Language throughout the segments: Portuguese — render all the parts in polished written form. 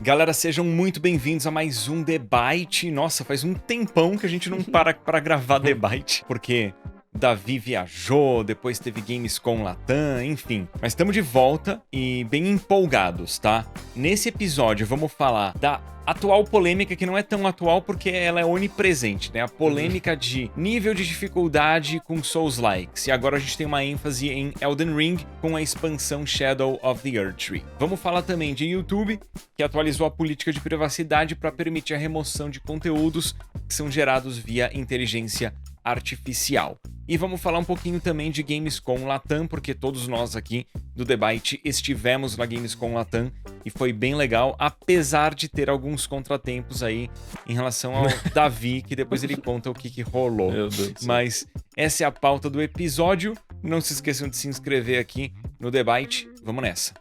Galera, sejam muito bem-vindos a mais um The Byte. Nossa, faz um tempão que a gente não para pra gravar The Byte, porque Davi viajou, depois teve Gamescom Latam, enfim. Mas estamos de volta e bem empolgados, tá? Nesse episódio vamos falar da atual polêmica, que não é tão atual porque ela é onipresente, né? A polêmica de nível de dificuldade com Souls-likes. E agora a gente tem uma ênfase em Elden Ring com a expansão Shadow of the Erdtree. Vamos falar também de YouTube, que atualizou a política de privacidade para permitir a remoção de conteúdos que são gerados via inteligência artificial. E vamos falar um pouquinho também de Gamescom Latam, porque todos nós aqui do The Byte estivemos na Gamescom Latam e foi bem legal, apesar de ter alguns contratempos aí em relação ao Davi, que depois ele conta o que rolou. Meu Deus do céu. Mas essa é a pauta do episódio. Não se esqueçam de se inscrever aqui no The Byte. Vamos nessa.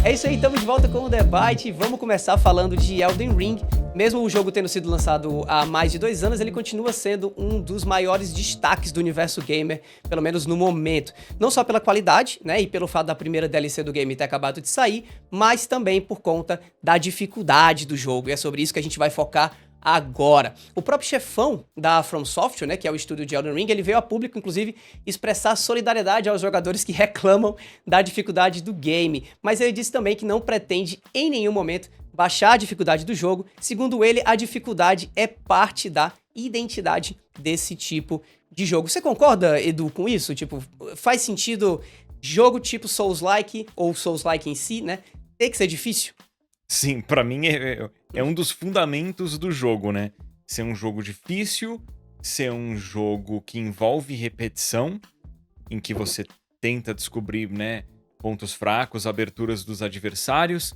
É isso aí, estamos de volta com o The Byte e vamos começar falando de Elden Ring. Mesmo o jogo tendo sido lançado há mais de 2 anos, ele continua sendo um dos maiores destaques do universo gamer, pelo menos no momento. Não só pela qualidade, né, e pelo fato da primeira DLC do game ter acabado de sair, mas também por conta da dificuldade do jogo. E é sobre isso que a gente vai focar agora. O próprio chefão da From Software, né, que é o estúdio de Elden Ring, ele veio a público, inclusive, expressar solidariedade aos jogadores que reclamam da dificuldade do game. Mas ele disse também que não pretende, em nenhum momento, baixar a dificuldade do jogo. Segundo ele, a dificuldade é parte da identidade desse tipo de jogo. Você concorda, Edu, com isso? Tipo, faz sentido jogo tipo Souls-like, ou Souls-like em si, né, ter que ser difícil? Sim, pra mim é um dos fundamentos do jogo, né? Ser um jogo difícil, ser um jogo que envolve repetição, em que você tenta descobrir, né, pontos fracos, aberturas dos adversários.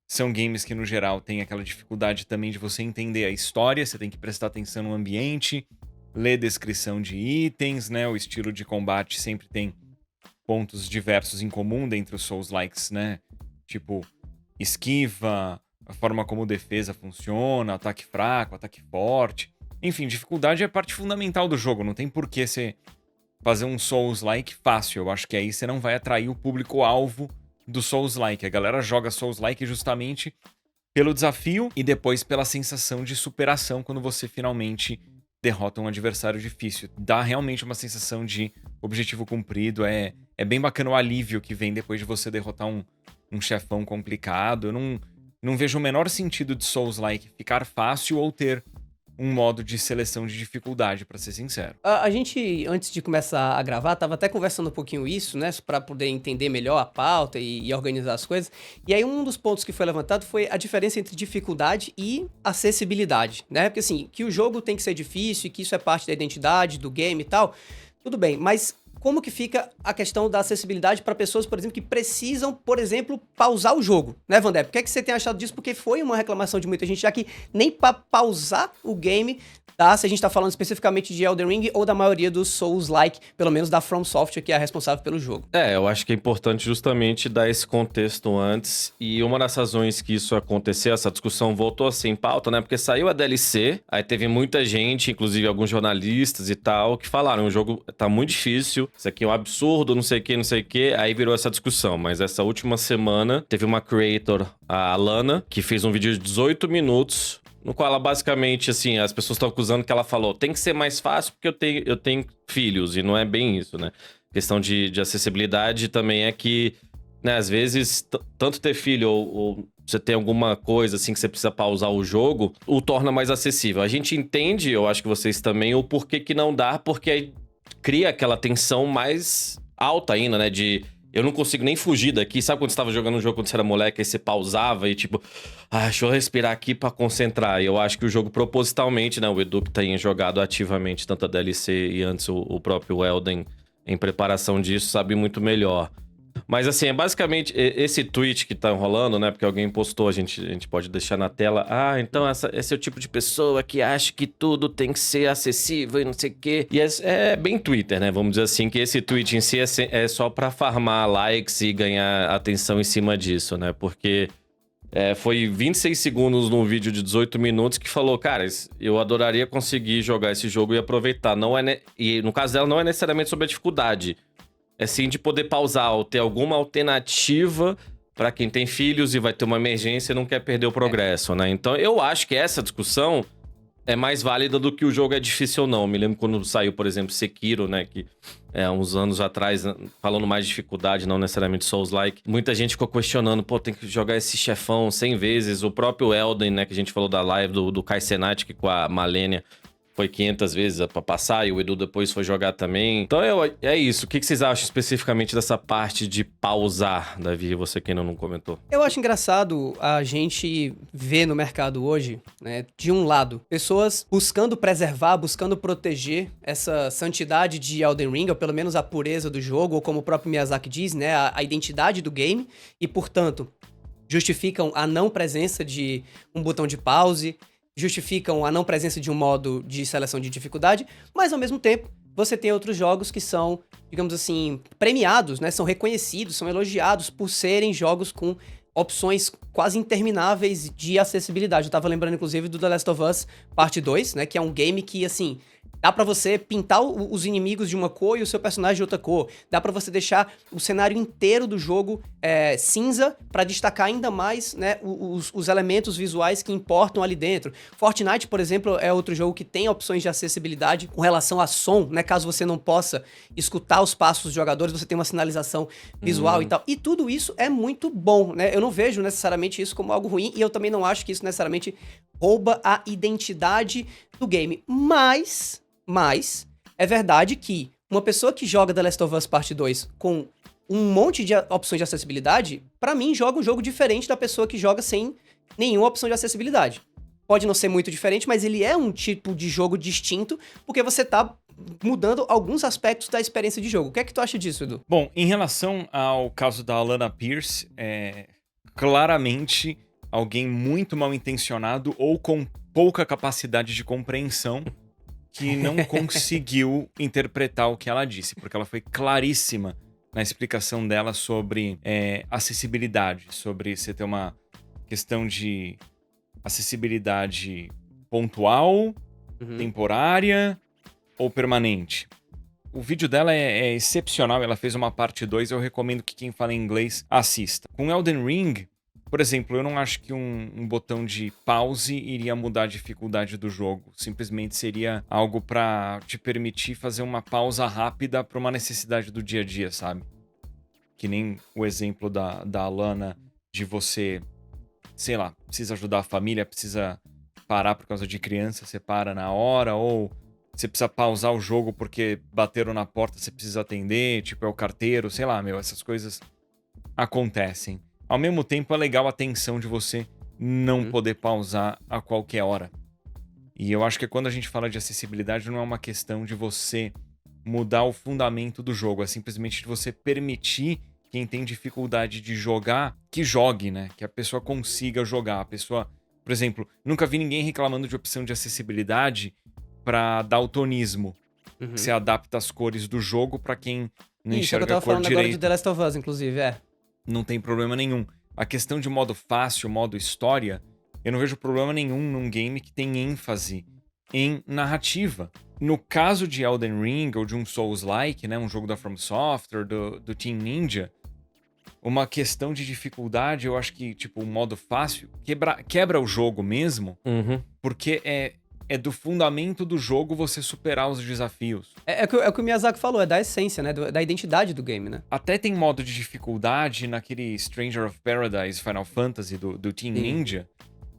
São games que, no geral, tem aquela dificuldade também de você entender a história, você tem que prestar atenção no ambiente, ler descrição de itens, né? O estilo de combate sempre tem pontos diversos em comum dentre os Souls-likes, né? Tipo, esquiva, a forma como defesa funciona, ataque fraco, ataque forte. Enfim, dificuldade é parte fundamental do jogo. Não tem por que você fazer um Souls-like fácil. Eu acho que aí você não vai atrair o público-alvo do Souls-like. A galera joga Souls-like justamente pelo desafio e depois pela sensação de superação quando você finalmente derrota um adversário difícil. Dá realmente uma sensação de objetivo cumprido. É bem bacana o alívio que vem depois de você derrotar um chefão complicado. Eu não vejo o menor sentido de Souls-like ficar fácil ou ter um modo de seleção de dificuldade, pra ser sincero. A gente, antes de começar a gravar, tava até conversando um pouquinho isso, né, pra poder entender melhor a pauta e organizar as coisas. E aí um dos pontos que foi levantado foi a diferença entre dificuldade e acessibilidade, né? Porque assim, que o jogo tem que ser difícil e que isso é parte da identidade do game e tal, tudo bem, mas como que fica a questão da acessibilidade para pessoas, por exemplo, que precisam, por exemplo, pausar o jogo, né, Vandé? Por que é que você tem achado disso? Porque foi uma reclamação de muita gente, já que nem para pausar o game dá, se a gente tá falando especificamente de Elden Ring ou da maioria dos Souls-like, pelo menos da From Software, que é a responsável pelo jogo. Eu acho que é importante justamente dar esse contexto antes, e uma das razões que isso aconteceu, essa discussão voltou a ser em pauta, né, porque saiu a DLC, aí teve muita gente, inclusive alguns jornalistas e tal, que falaram, o jogo tá muito difícil, isso aqui é um absurdo, não sei o que, aí virou essa discussão, mas essa última semana teve uma creator, a Alana, que fez um vídeo de 18 minutos, no qual ela basicamente, assim, as pessoas estão acusando que ela falou, tem que ser mais fácil porque eu tenho filhos, e não é bem isso, né? A questão de acessibilidade também é que, né, às vezes, tanto ter filho ou você tem alguma coisa, assim, que você precisa pausar o jogo, o torna mais acessível. A gente entende, eu acho que vocês também, o porquê que não dá, porque aí cria aquela tensão mais alta ainda, né, de eu não consigo nem fugir daqui. Sabe quando você tava jogando um jogo quando você era moleque, aí você pausava e tipo, deixa eu respirar aqui pra concentrar. E eu acho que o jogo propositalmente, né, o Edu que tem jogado ativamente tanto a DLC e antes o próprio Elden em preparação disso, sabe muito melhor. Mas assim, é basicamente esse tweet que tá rolando, né? Porque alguém postou, a gente pode deixar na tela. Então esse é o tipo de pessoa que acha que tudo tem que ser acessível e não sei o quê. E é bem Twitter, né? Vamos dizer assim, que esse tweet em si é só pra farmar likes e ganhar atenção em cima disso, né? Porque Foi 26 segundos num vídeo de 18 minutos que falou, cara, eu adoraria conseguir jogar esse jogo e aproveitar. E no caso dela, não é necessariamente sobre a dificuldade. É sim de poder pausar ou ter alguma alternativa pra quem tem filhos e vai ter uma emergência e não quer perder o progresso, né? Então eu acho que essa discussão é mais válida do que o jogo é difícil ou não. Eu me lembro quando saiu, por exemplo, Sekiro, né? Que uns anos atrás, falando mais de dificuldade, não necessariamente Souls-like. Muita gente ficou questionando, pô, tem que jogar esse chefão 100 vezes. O próprio Elden, né? Que a gente falou da live do Kai Cenat, que com a Malenia foi 500 vezes pra passar, e o Edu depois foi jogar também. Então é isso. O que vocês acham especificamente dessa parte de pausar, Davi? Você que ainda não comentou. Eu acho engraçado a gente ver no mercado hoje, né, de um lado, pessoas buscando preservar, buscando proteger essa santidade de Elden Ring, ou pelo menos a pureza do jogo, ou como o próprio Miyazaki diz, né, a identidade do game, e portanto justificam a não presença de um botão de pause, justificam a não presença de um modo de seleção de dificuldade, mas ao mesmo tempo você tem outros jogos que são, digamos assim, premiados, né? São reconhecidos, são elogiados por serem jogos com opções quase intermináveis de acessibilidade. Eu tava lembrando, inclusive, do The Last of Us Parte 2, né? Que é um game que, assim, dá pra você pintar os inimigos de uma cor e o seu personagem de outra cor. Dá pra você deixar o cenário inteiro do jogo cinza pra destacar ainda mais, né, os elementos visuais que importam ali dentro. Fortnite, por exemplo, é outro jogo que tem opções de acessibilidade com relação a som, né? Caso você não possa escutar os passos dos jogadores, você tem uma sinalização visual e tal. E tudo isso é muito bom, né? Eu não vejo necessariamente isso como algo ruim e eu também não acho que isso necessariamente rouba a identidade do game. Mas é verdade que uma pessoa que joga The Last of Us Parte 2 com um monte de opções de acessibilidade, pra mim joga um jogo diferente da pessoa que joga sem nenhuma opção de acessibilidade. Pode não ser muito diferente, mas ele é um tipo de jogo distinto, porque você tá mudando alguns aspectos da experiência de jogo. O que é que tu acha disso, Edu? Bom, em relação ao caso da Alanna Pierce, claramente alguém muito mal intencionado ou com pouca capacidade de compreensão que não conseguiu interpretar o que ela disse, porque ela foi claríssima na explicação dela sobre acessibilidade, sobre você ter uma questão de acessibilidade pontual, temporária ou permanente. O vídeo dela é excepcional, ela fez uma parte 2, eu recomendo que quem fala inglês assista. Com Elden Ring, por exemplo, eu não acho que um botão de pause iria mudar a dificuldade do jogo. Simplesmente seria algo pra te permitir fazer uma pausa rápida pra uma necessidade do dia a dia, sabe? Que nem o exemplo da Alanna de você, sei lá, precisa ajudar a família, precisa parar por causa de criança, você para na hora, ou você precisa pausar o jogo porque bateram na porta, você precisa atender, tipo é o carteiro, sei lá, essas coisas acontecem. Ao mesmo tempo, é legal a tensão de você não poder pausar a qualquer hora. E eu acho que quando a gente fala de acessibilidade, não é uma questão de você mudar o fundamento do jogo. É simplesmente de você permitir quem tem dificuldade de jogar, que jogue, né? Que a pessoa consiga jogar. A pessoa, por exemplo, nunca vi ninguém reclamando de opção de acessibilidade para daltonismo. Você adapta as cores do jogo para quem não enxerga a cor direito. Isso que eu tava falando agora de The Last of Us, inclusive, Não tem problema nenhum. A questão de modo fácil, modo história, eu não vejo problema nenhum num game que tem ênfase em narrativa. No caso de Elden Ring ou de um Souls-like, né, um jogo da From Software, do Team Ninja, uma questão de dificuldade, eu acho que, tipo, o modo fácil quebra o jogo mesmo, porque é do fundamento do jogo você superar os desafios. É o que o Miyazaki falou, é da essência, né? Da identidade do game, né? Até tem modo de dificuldade naquele Stranger of Paradise Final Fantasy do Team Ninja,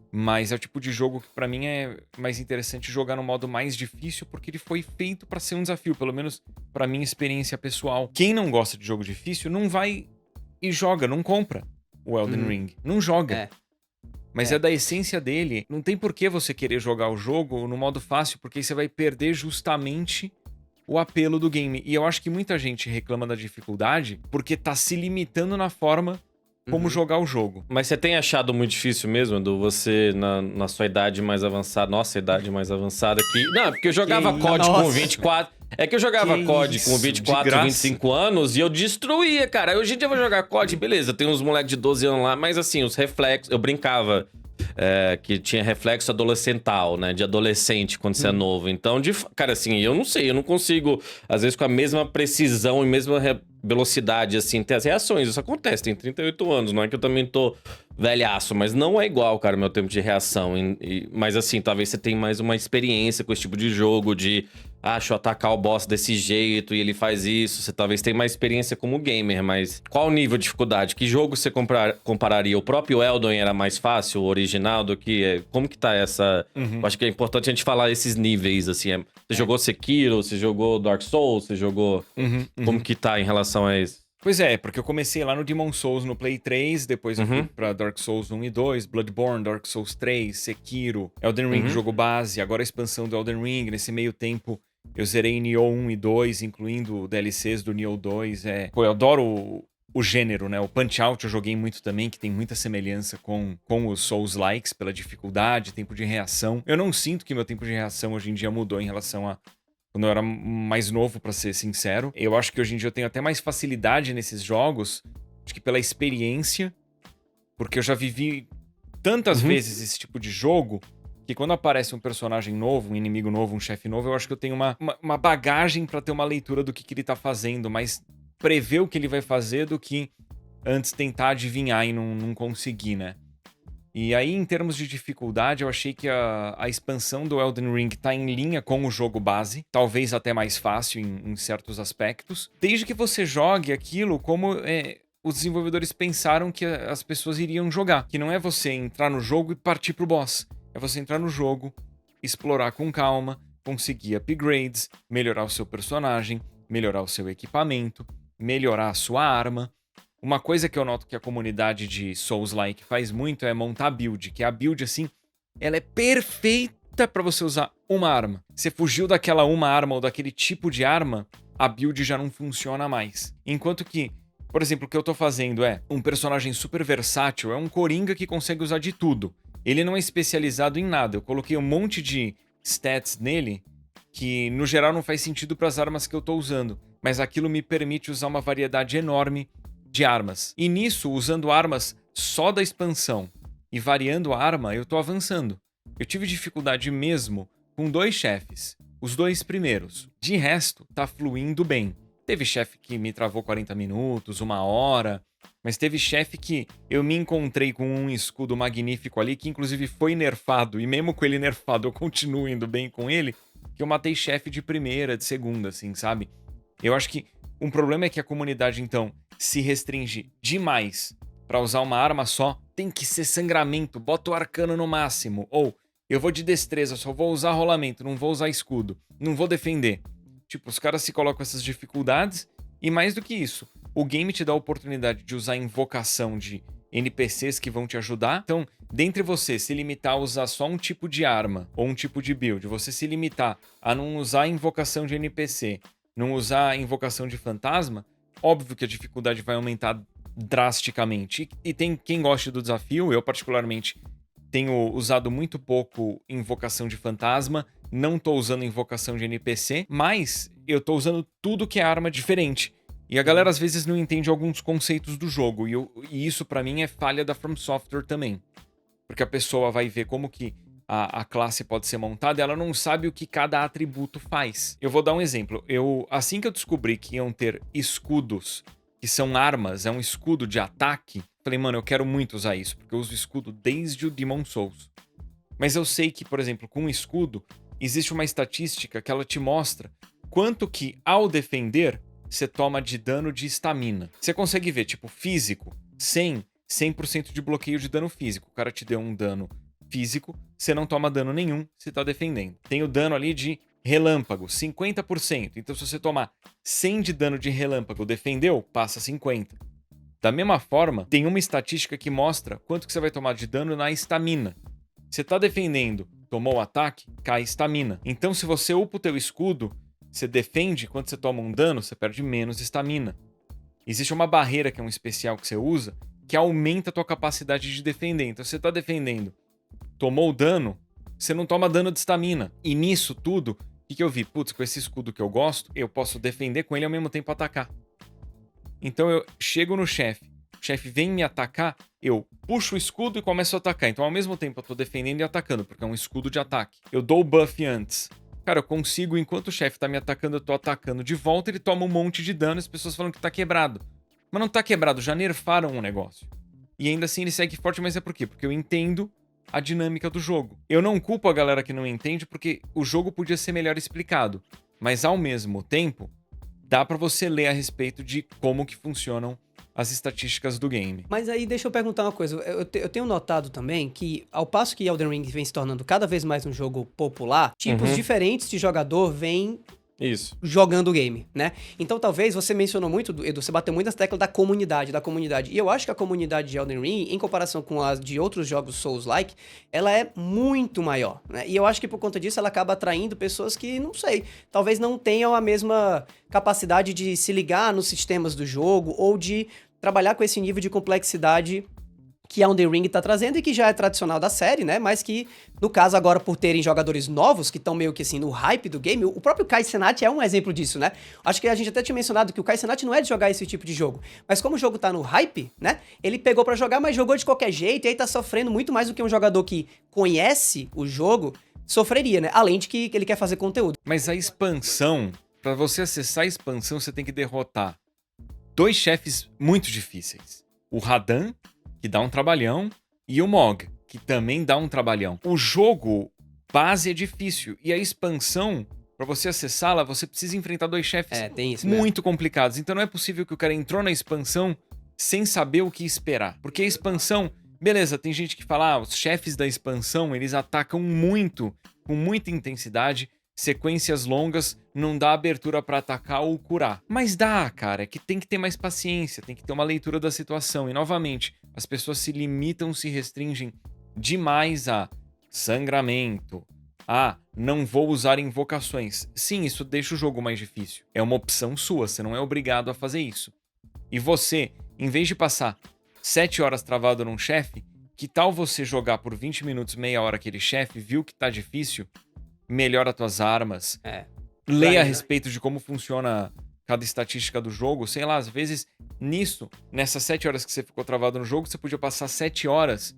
mas é o tipo de jogo que pra mim é mais interessante jogar no modo mais difícil, porque ele foi feito pra ser um desafio, pelo menos pra minha experiência pessoal. Quem não gosta de jogo difícil não vai e joga, não compra o Elden Ring. Não joga. Mas é da essência dele. Não tem por que você querer jogar o jogo no modo fácil, porque aí você vai perder justamente o apelo do game. E eu acho que muita gente reclama da dificuldade porque tá se limitando na forma como jogar o jogo. Mas você tem achado muito difícil mesmo, Edu, você na sua idade mais avançada, nossa idade mais avançada aqui. Não, porque eu jogava COD com 24... É que eu jogava Que COD isso, com de 24, graça. 25 anos e eu destruía, cara. Hoje em dia eu vou jogar COD, beleza, tem uns moleques de 12 anos lá, mas assim, os reflexos... Eu brincava que tinha reflexo adolescental, né? De adolescente quando você é novo. Então, cara, assim, eu não sei, eu não consigo, às vezes, com a mesma precisão e mesma velocidade, assim, ter as reações. Isso acontece, tem 38 anos, não é que eu também tô velhaço, mas não é igual, cara, meu tempo de reação. Mas assim, talvez você tenha mais uma experiência com esse tipo de jogo, de deixa eu atacar o boss desse jeito e ele faz isso. Você talvez tenha mais experiência como gamer, mas qual o nível de dificuldade? Que jogo você compararia? O próprio Elden era mais fácil, o original, do que... Como que tá essa... Eu acho que é importante a gente falar esses níveis, assim. Você jogou Sekiro, você jogou Dark Souls, você jogou... Como que tá em relação a isso? Pois é, porque eu comecei lá no Demon Souls no Play 3, depois eu fui pra Dark Souls 1 e 2, Bloodborne, Dark Souls 3, Sekiro, Elden Ring, jogo base, agora a expansão do Elden Ring. Nesse meio tempo eu zerei Nioh 1 e 2, incluindo DLCs do Nioh 2. Pô, eu adoro o gênero, né? O Punch-Out eu joguei muito também, que tem muita semelhança com os Souls-likes, pela dificuldade, tempo de reação. Eu não sinto que meu tempo de reação hoje em dia mudou em relação a quando eu era mais novo, pra ser sincero. Eu acho que hoje em dia eu tenho até mais facilidade nesses jogos, acho que pela experiência, porque eu já vivi tantas vezes esse tipo de jogo, que quando aparece um personagem novo, um inimigo novo, um chefe novo, eu acho que eu tenho uma bagagem pra ter uma leitura do que ele tá fazendo, mas prever o que ele vai fazer do que antes tentar adivinhar e não conseguir, né? E aí, em termos de dificuldade, eu achei que a expansão do Elden Ring tá em linha com o jogo base, talvez até mais fácil em certos aspectos, desde que você jogue aquilo como os desenvolvedores pensaram que as pessoas iriam jogar, que não é você entrar no jogo e partir pro boss, é você entrar no jogo, explorar com calma, conseguir upgrades, melhorar o seu personagem, melhorar o seu equipamento, melhorar a sua arma. Uma coisa que eu noto que a comunidade de Souls-like faz muito é montar build, que a build, assim, ela é perfeita pra você usar uma arma. Você fugiu daquela uma arma ou daquele tipo de arma, a build já não funciona mais. Enquanto que, por exemplo, o que eu tô fazendo é um personagem super versátil, é um Coringa que consegue usar de tudo. Ele não é especializado em nada. Eu coloquei um monte de stats nele que, no geral, não faz sentido pras armas que eu tô usando, mas aquilo me permite usar uma variedade enorme de armas. E nisso, usando armas só da expansão e variando a arma, eu tô avançando. Eu tive dificuldade mesmo com 2 chefes, os 2 primeiros. De resto, tá fluindo bem. Teve chefe que me travou 40 minutos, 1 hora, mas teve chefe que eu me encontrei com um escudo magnífico ali, que inclusive foi nerfado, e mesmo com ele nerfado eu continuo indo bem com ele, que eu matei chefe de primeira, de segunda, assim, sabe? Eu acho que um problema é que a comunidade, então, se restringe demais pra usar uma arma só. Tem que ser sangramento, bota o arcano no máximo. Ou, eu vou de destreza, só vou usar rolamento, não vou usar escudo, não vou defender. Tipo, os caras se colocam essas dificuldades, e mais do que isso, o game te dá a oportunidade de usar invocação de NPCs que vão te ajudar. Então, dentre você se limitar a usar só um tipo de arma ou um tipo de build, você se limitar a não usar invocação de NPC, não usar invocação de fantasma, óbvio que a dificuldade vai aumentar drasticamente. E tem quem goste do desafio, eu particularmente tenho usado muito pouco invocação de fantasma, não tô usando invocação de NPC, mas eu tô usando tudo que é arma diferente. E a galera às vezes não entende alguns conceitos do jogo, e isso pra mim é falha da From Software também. Porque a pessoa vai ver como que a classe pode ser montada, ela não sabe o que cada atributo faz. Eu vou dar um exemplo. Assim que eu descobri que iam ter escudos, que são armas, é um escudo de ataque, falei, mano, eu quero muito usar isso, porque eu uso escudo desde o Demon Souls. Mas eu sei que, por exemplo, com um escudo, existe uma estatística que ela te mostra quanto que, ao defender, você toma de dano de estamina. Você consegue ver, tipo, físico, 100% de bloqueio de dano físico. O cara te deu um dano físico, você não toma dano nenhum, você tá defendendo. Tem o dano ali de relâmpago, 50%. Então, se você tomar 100 de dano de relâmpago, defendeu, passa 50. Da mesma forma, tem uma estatística que mostra quanto que você vai tomar de dano na estamina. Você tá defendendo, tomou o ataque, cai estamina. Então, se você upa o teu escudo, você defende, quando você toma um dano, você perde menos estamina. Existe uma barreira, que é um especial que você usa, que aumenta a tua capacidade de defender. Então, você tá defendendo, tomou o dano, você não toma dano de estamina. E nisso tudo, que eu vi? Putz, com esse escudo que eu gosto, eu posso defender com ele e ao mesmo tempo atacar. Então eu chego no chefe, o chefe vem me atacar, eu puxo o escudo e começo a atacar. Então ao mesmo tempo eu tô defendendo e atacando, porque é um escudo de ataque. Eu dou o buff antes. Cara, eu consigo, enquanto o chefe tá me atacando, eu tô atacando de volta, ele toma um monte de dano e as pessoas falam que tá quebrado. Mas não tá quebrado, já nerfaram o negócio. E ainda assim ele segue forte, mas é por quê? Porque eu entendo a dinâmica do jogo. Eu não culpo a galera que não entende, porque o jogo podia ser melhor explicado. Mas ao mesmo tempo, dá pra você ler a respeito de como que funcionam as estatísticas do game. Mas aí deixa eu perguntar uma coisa. Eu tenho notado também que, ao passo que Elden Ring vem se tornando cada vez mais um jogo popular, tipos diferentes de jogador vêm jogando o game, né? Então talvez você mencionou muito, Edu, você bateu muito nessa tecla da comunidade. E eu acho que a comunidade de Elden Ring, em comparação com as de outros jogos Souls-like, ela é muito maior, né? E eu acho que por conta disso ela acaba atraindo pessoas que, não sei, talvez não tenham a mesma capacidade de se ligar nos sistemas do jogo ou de trabalhar com esse nível de complexidade que a Elden Ring tá trazendo e que já é tradicional da série, né? Mas que, no caso, agora por terem jogadores novos, que estão meio que assim no hype do game, o próprio Kai Cenat é um exemplo disso, né? Acho que a gente até tinha mencionado que o Kai Cenat não é de jogar esse tipo de jogo. Mas como o jogo tá no hype, né? Ele pegou pra jogar, mas jogou de qualquer jeito e aí tá sofrendo muito mais do que um jogador que conhece o jogo sofreria, né? Além de que ele quer fazer conteúdo. Mas a expansão, pra você acessar a expansão, você tem que derrotar 2 chefes muito difíceis. O Radan, que dá um trabalhão, e o Mog, que também dá um trabalhão. O jogo base é difícil, e a expansão, pra você acessá-la, você precisa enfrentar 2 chefes tem isso muito complicados. Então não é possível que o cara entrou na expansão sem saber o que esperar. Porque a expansão, beleza, tem gente que fala, os chefes da expansão, eles atacam muito, com muita intensidade, sequências longas, não dá abertura pra atacar ou curar. Mas dá, cara, é que tem que ter mais paciência, tem que ter uma leitura da situação. E, novamente, as pessoas se limitam, se restringem demais a sangramento. Não vou usar invocações. Sim, isso deixa o jogo mais difícil. É uma opção sua, você não é obrigado a fazer isso. E você, em vez de passar 7 horas travado num chefe, que tal você jogar por 20 minutos, meia hora aquele chefe, viu que tá difícil, melhora tuas armas, leia a respeito de como funciona cada estatística do jogo, sei lá, às vezes nessas 7 horas que você ficou travado no jogo, você podia passar 7 horas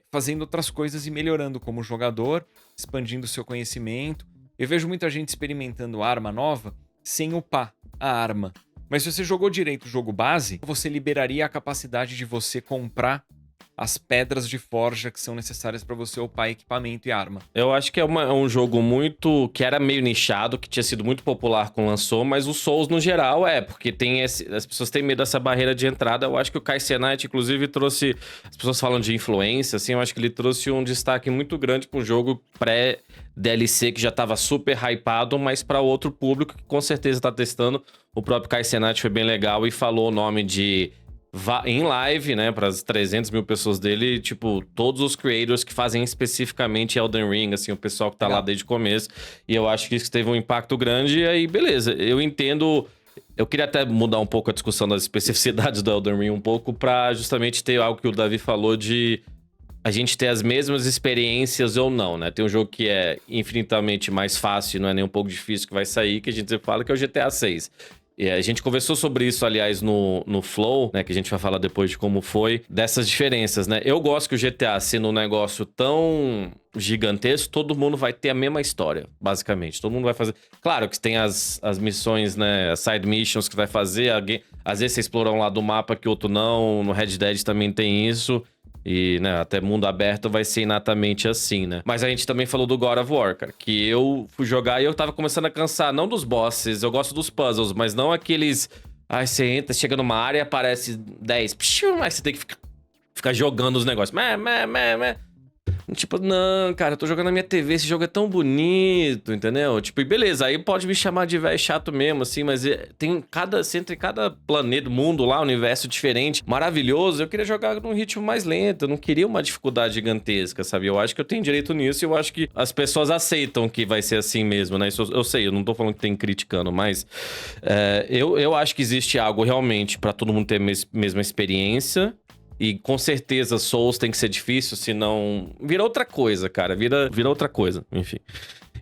fazendo outras coisas e melhorando como jogador, expandindo seu conhecimento. Eu vejo muita gente experimentando arma nova sem upar a arma. Mas se você jogou direito o jogo base, você liberaria a capacidade de você comprar as pedras de forja que são necessárias pra você upar equipamento e arma. Eu acho que é um jogo muito... que era meio nichado, que tinha sido muito popular quando lançou, mas o Souls no geral porque tem as pessoas têm medo dessa barreira de entrada. Eu acho que o Kai Cenat, inclusive, trouxe... As pessoas falam de influência, assim, eu acho que ele trouxe um destaque muito grande pra um jogo pré-DLC que já tava super hypado, mas pra outro público que com certeza tá testando. O próprio Kai Cenat foi bem legal e falou o nome de... em live, né, para as 300 mil pessoas dele, tipo, todos os creators que fazem especificamente Elden Ring, assim, o pessoal que tá lá desde o começo, e eu acho que isso teve um impacto grande, e aí, beleza, eu entendo, eu queria até mudar um pouco a discussão das especificidades do Elden Ring um pouco, pra justamente ter algo que o Davi falou de a gente ter as mesmas experiências ou não, né, tem um jogo que é infinitamente mais fácil, não é nem um pouco difícil que vai sair, que a gente sempre fala que é o GTA 6. E a gente conversou sobre isso, aliás, no Flow, né? Que a gente vai falar depois de como foi, dessas diferenças, né? Eu gosto que o GTA, sendo um negócio tão gigantesco, todo mundo vai ter a mesma história, basicamente. Todo mundo vai fazer... Claro que tem as missões, né? As side missions que vai fazer. Às vezes você explora um lado do mapa que outro não. No Red Dead também tem isso. E, né, até mundo aberto vai ser inatamente assim, né? Mas a gente também falou do God of War, cara, que eu fui jogar e eu tava começando a cansar, não dos bosses, eu gosto dos puzzles, mas não aqueles... Aí você entra, chega numa área e aparece 10, pshum, aí você tem que ficar jogando os negócios. Tipo, não, cara, eu tô jogando na minha TV, esse jogo é tão bonito, entendeu? Tipo, e beleza, aí pode me chamar de velho chato mesmo, assim, mas tem você entra em cada planeta, mundo lá, universo diferente, maravilhoso, eu queria jogar num ritmo mais lento, eu não queria uma dificuldade gigantesca, sabe? Eu acho que eu tenho direito nisso e eu acho que as pessoas aceitam que vai ser assim mesmo, né? Isso eu sei, eu não tô falando que tem criticando, mas eu acho que existe algo realmente pra todo mundo ter a mesma experiência. E com certeza Souls tem que ser difícil, senão vira outra coisa, cara. Vira outra coisa, enfim.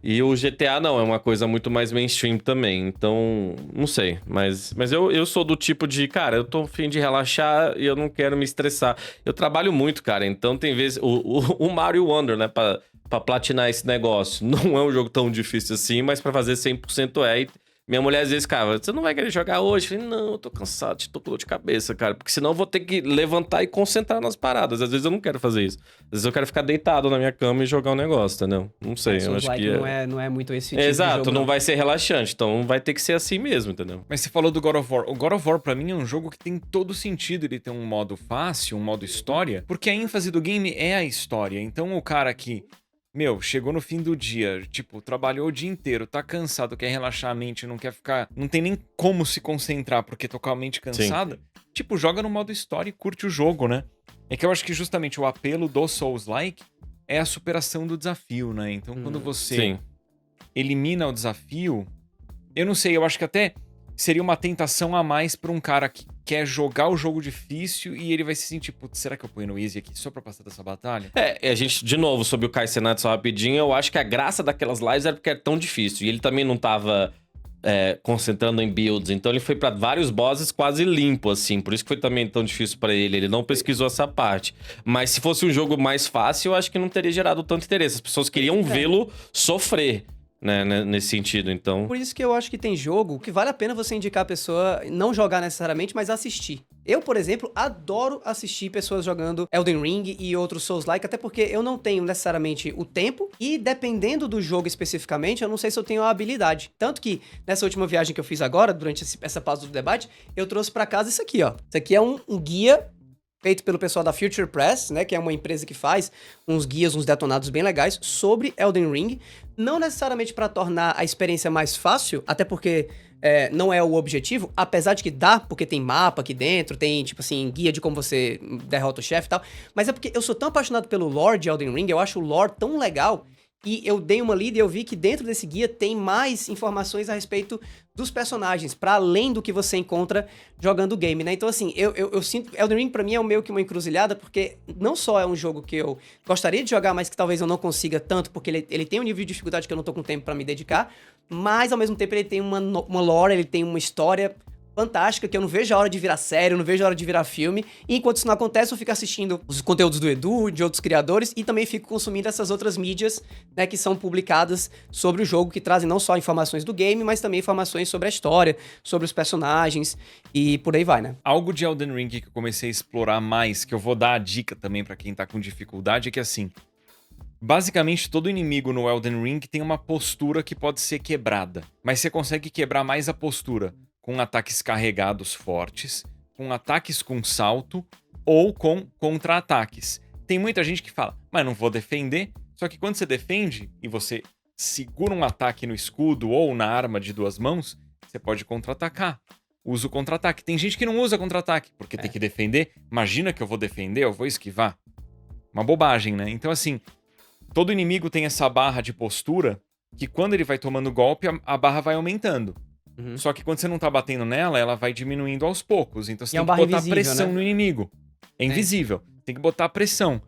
E o GTA não, é uma coisa muito mais mainstream também. Então, não sei. Mas eu sou do tipo de, cara, eu tô a fim de relaxar e eu não quero me estressar. Eu trabalho muito, cara. Então tem vezes. O Mario Wonder, né? Pra platinar esse negócio. Não é um jogo tão difícil assim, mas pra fazer 100% é. E minha mulher às vezes, cara, você não vai querer jogar hoje? Eu falei, não, eu tô cansado, tô com dor de cabeça, cara. Porque senão eu vou ter que levantar e concentrar nas paradas. Às vezes eu não quero fazer isso. Às vezes eu quero ficar deitado na minha cama e jogar um negócio, entendeu? Não sei, eu acho que não é muito esse tipo de Exato, jogo, não vai ser relaxante. Então vai ter que ser assim mesmo, entendeu? Mas você falou do God of War. O God of War, pra mim, é um jogo que tem todo sentido ele ter um modo fácil, um modo história, porque a ênfase do game é a história. Então o cara que, chegou no fim do dia, tipo, trabalhou o dia inteiro, tá cansado, quer relaxar a mente, não quer ficar... Não tem nem como se concentrar porque tô com a mente cansada. Sim. Tipo, joga no modo história e curte o jogo, né? É que eu acho que justamente o apelo do Souls-like é a superação do desafio, né? Então quando você elimina o desafio... Eu não sei, eu acho que até seria uma tentação a mais pra um cara que quer jogar o jogo difícil e ele vai se sentir, putz, será que eu ponho no easy aqui só pra passar dessa batalha? A gente, de novo, sobre o Kai Cenat só rapidinho, eu acho que a graça daquelas lives era porque era tão difícil. E ele também não tava concentrando em builds, então ele foi pra vários bosses quase limpo, assim. Por isso que foi também tão difícil pra ele. Ele não pesquisou essa parte. Mas se fosse um jogo mais fácil, eu acho que não teria gerado tanto interesse. As pessoas queriam vê-lo sofrer. Né, nesse sentido, então... Por isso que eu acho que tem jogo que vale a pena você indicar a pessoa, não jogar necessariamente, mas assistir. Eu, por exemplo, adoro assistir pessoas jogando Elden Ring e outros Souls-like, até porque eu não tenho necessariamente o tempo e, dependendo do jogo especificamente, eu não sei se eu tenho a habilidade. Tanto que, nessa última viagem que eu fiz agora, durante essa pausa do debate, eu trouxe pra casa isso aqui, ó. Isso aqui é um guia feito pelo pessoal da Future Press, né, que é uma empresa que faz uns guias, uns detonados bem legais sobre Elden Ring, não necessariamente para tornar a experiência mais fácil, até porque não é o objetivo, apesar de que dá, porque tem mapa aqui dentro, tem, tipo assim, guia de como você derrota o chefe e tal, mas é porque eu sou tão apaixonado pelo lore de Elden Ring, eu acho o lore tão legal, e eu dei uma lida e eu vi que dentro desse guia tem mais informações a respeito dos personagens, para além do que você encontra jogando o game, né? Então, assim, eu sinto... Elden Ring, pra mim, é meio que uma encruzilhada, porque não só é um jogo que eu gostaria de jogar, mas que talvez eu não consiga tanto, porque ele tem um nível de dificuldade que eu não tô com tempo pra me dedicar, mas, ao mesmo tempo, ele tem uma lore, ele tem uma história fantástica, que eu não vejo a hora de virar série, eu não vejo a hora de virar filme, e enquanto isso não acontece, eu fico assistindo os conteúdos do Edu, de outros criadores, e também fico consumindo essas outras mídias, né, que são publicadas sobre o jogo, que trazem não só informações do game, mas também informações sobre a história, sobre os personagens, e por aí vai, né? Algo de Elden Ring que eu comecei a explorar mais, que eu vou dar a dica também pra quem tá com dificuldade, é que assim, basicamente todo inimigo no Elden Ring tem uma postura que pode ser quebrada, mas você consegue quebrar mais a postura com ataques carregados fortes, com ataques com salto ou com contra-ataques. Tem muita gente que fala, mas não vou defender, só que quando você defende e você segura um ataque no escudo ou na arma de duas mãos, você pode contra-atacar. Usa o contra-ataque. Tem gente que não usa contra-ataque, porque tem que defender. Imagina que eu vou defender, eu vou esquivar. Uma bobagem, né? Então assim, todo inimigo tem essa barra de postura que quando ele vai tomando golpe, a barra vai aumentando. Só que quando você não tá batendo nela, ela vai diminuindo aos poucos. Então você tem que botar pressão, né, no inimigo. É invisível. Tem que botar pressão.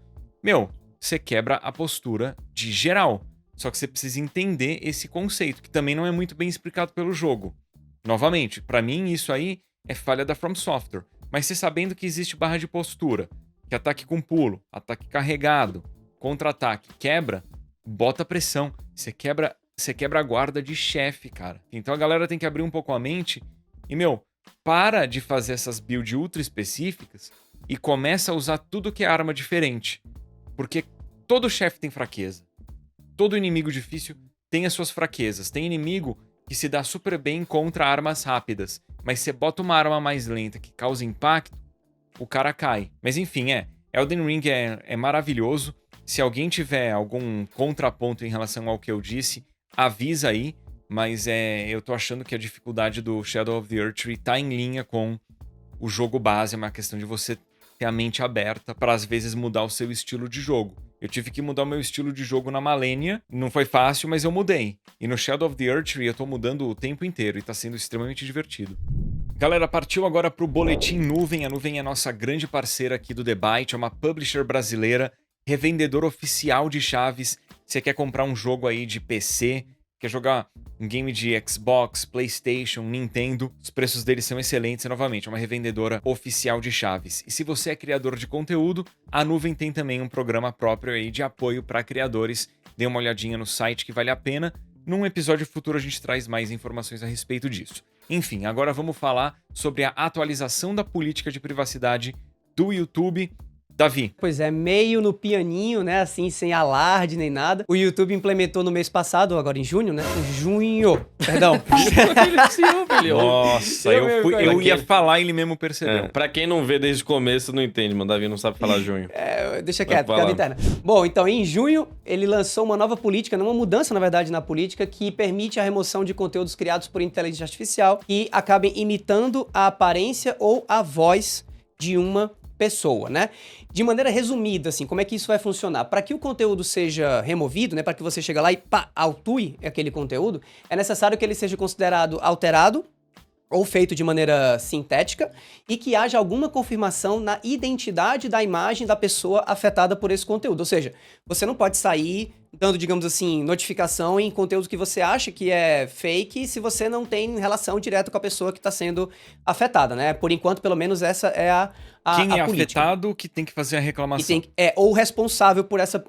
Você quebra a postura de geral. Só que você precisa entender esse conceito, que também não é muito bem explicado pelo jogo. Novamente, pra mim isso aí é falha da From Software. Mas você sabendo que existe barra de postura, que ataque com pulo, ataque carregado, contra-ataque, quebra, bota pressão. Você quebra a guarda de chefe, cara. Então a galera tem que abrir um pouco a mente e, para de fazer essas builds ultra específicas e começa a usar tudo que é arma diferente. Porque todo chefe tem fraqueza. Todo inimigo difícil tem as suas fraquezas. Tem inimigo que se dá super bem contra armas rápidas, mas você bota uma arma mais lenta que causa impacto, o cara cai. Mas enfim, Elden Ring é maravilhoso. Se alguém tiver algum contraponto em relação ao que eu disse, avisa aí, mas eu tô achando que a dificuldade do Shadow of the Erdtree tá em linha com o jogo base, é uma questão de você ter a mente aberta para às vezes mudar o seu estilo de jogo. Eu tive que mudar o meu estilo de jogo na Malenia, não foi fácil, mas eu mudei. E no Shadow of the Erdtree eu tô mudando o tempo inteiro e tá sendo extremamente divertido. Galera, partiu agora pro Boletim Nuvem. A Nuvem é nossa grande parceira aqui do The Byte, é uma publisher brasileira, revendedor oficial de chaves você quer comprar um jogo aí de PC, quer jogar um game de Xbox, PlayStation, Nintendo, os preços deles são excelentes e, novamente, é uma revendedora oficial de chaves. E se você é criador de conteúdo, a Nuvem tem também um programa próprio aí de apoio para criadores. Dê uma olhadinha no site que vale a pena. Num episódio futuro a gente traz mais informações a respeito disso. Enfim, agora vamos falar sobre a atualização da política de privacidade do YouTube. Davi. Pois é, meio no pianinho, né? Assim, sem alarde nem nada. O YouTube implementou no mês passado, agora em junho, né? Perdão. Nossa, eu ia falar e ele mesmo percebeu. Pra quem não vê desde o começo, não entende, mano. Davi não sabe falar junho. Deixa quieto, piada interna. Bom, então, em junho, ele lançou uma nova política, uma mudança, na verdade, na política, que permite a remoção de conteúdos criados por inteligência artificial que acabem imitando a aparência ou a voz de uma pessoa, né? De maneira resumida, assim, como é que isso vai funcionar? Para que o conteúdo seja removido, né, para que você chegue lá e autue aquele conteúdo, é necessário que ele seja considerado alterado ou feito de maneira sintética e que haja alguma confirmação na identidade da imagem da pessoa afetada por esse conteúdo. Ou seja, você não pode sair dando, digamos assim, notificação em conteúdo que você acha que é fake se você não tem relação direta com a pessoa que está sendo afetada, né? Por enquanto, pelo menos essa é a Quem é política. Afetado que tem que fazer a reclamação. Ou responsável por essa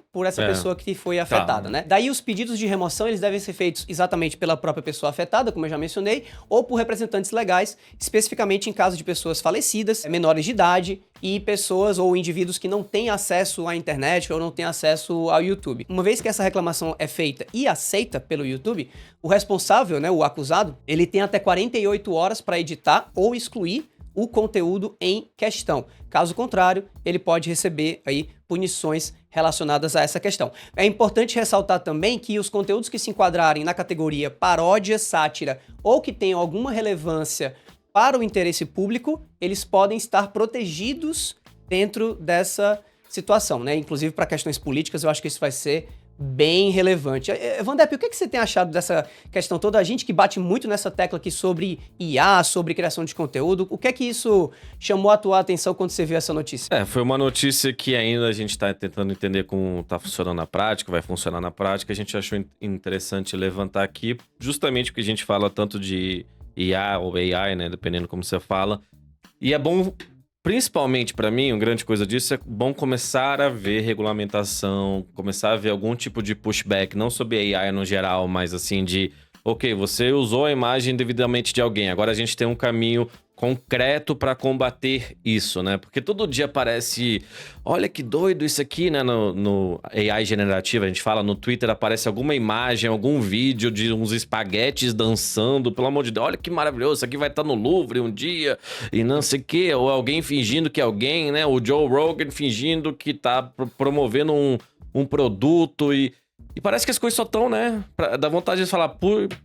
pessoa que foi afetada, né? Daí os pedidos de remoção, eles devem ser feitos exatamente pela própria pessoa afetada, como eu já mencionei, ou por representantes legais, especificamente em caso de pessoas falecidas, menores de idade e pessoas ou indivíduos que não têm acesso à internet ou não têm acesso ao YouTube. Uma vez que essa reclamação é feita e aceita pelo YouTube, o responsável, né, o acusado, ele tem até 48 horas para editar ou excluir o conteúdo em questão. Caso contrário, ele pode receber aí punições relacionadas a essa questão. É importante ressaltar também que os conteúdos que se enquadrarem na categoria paródia, sátira ou que tenham alguma relevância para o interesse público, eles podem estar protegidos dentro dessa situação, né? Inclusive para questões políticas, eu acho que isso vai ser bem relevante. Vandep, o que você tem achado dessa questão toda? A gente que bate muito nessa tecla aqui sobre IA, sobre criação de conteúdo, o que é que isso chamou a tua atenção quando você viu essa notícia? Foi uma notícia que ainda a gente está tentando entender como está funcionando na prática, vai funcionar na prática. A gente achou interessante levantar aqui, justamente porque a gente fala tanto de IA ou AI, né, dependendo como você fala. E é bom, principalmente para mim, uma grande coisa disso, é bom começar a ver regulamentação, começar a ver algum tipo de pushback, não sobre AI no geral, mas assim de, ok, você usou a imagem devidamente de alguém, agora a gente tem um caminho concreto para combater isso, né? Porque todo dia aparece, olha que doido isso aqui, né? No AI generativa, a gente fala no Twitter, aparece alguma imagem, algum vídeo de uns espaguetes dançando, pelo amor de Deus, olha que maravilhoso, isso aqui vai estar no Louvre um dia, e não sei o quê, ou alguém fingindo que é alguém, né? O Joe Rogan fingindo que tá promovendo um produto e parece que as coisas só estão, né? Dá vontade de falar,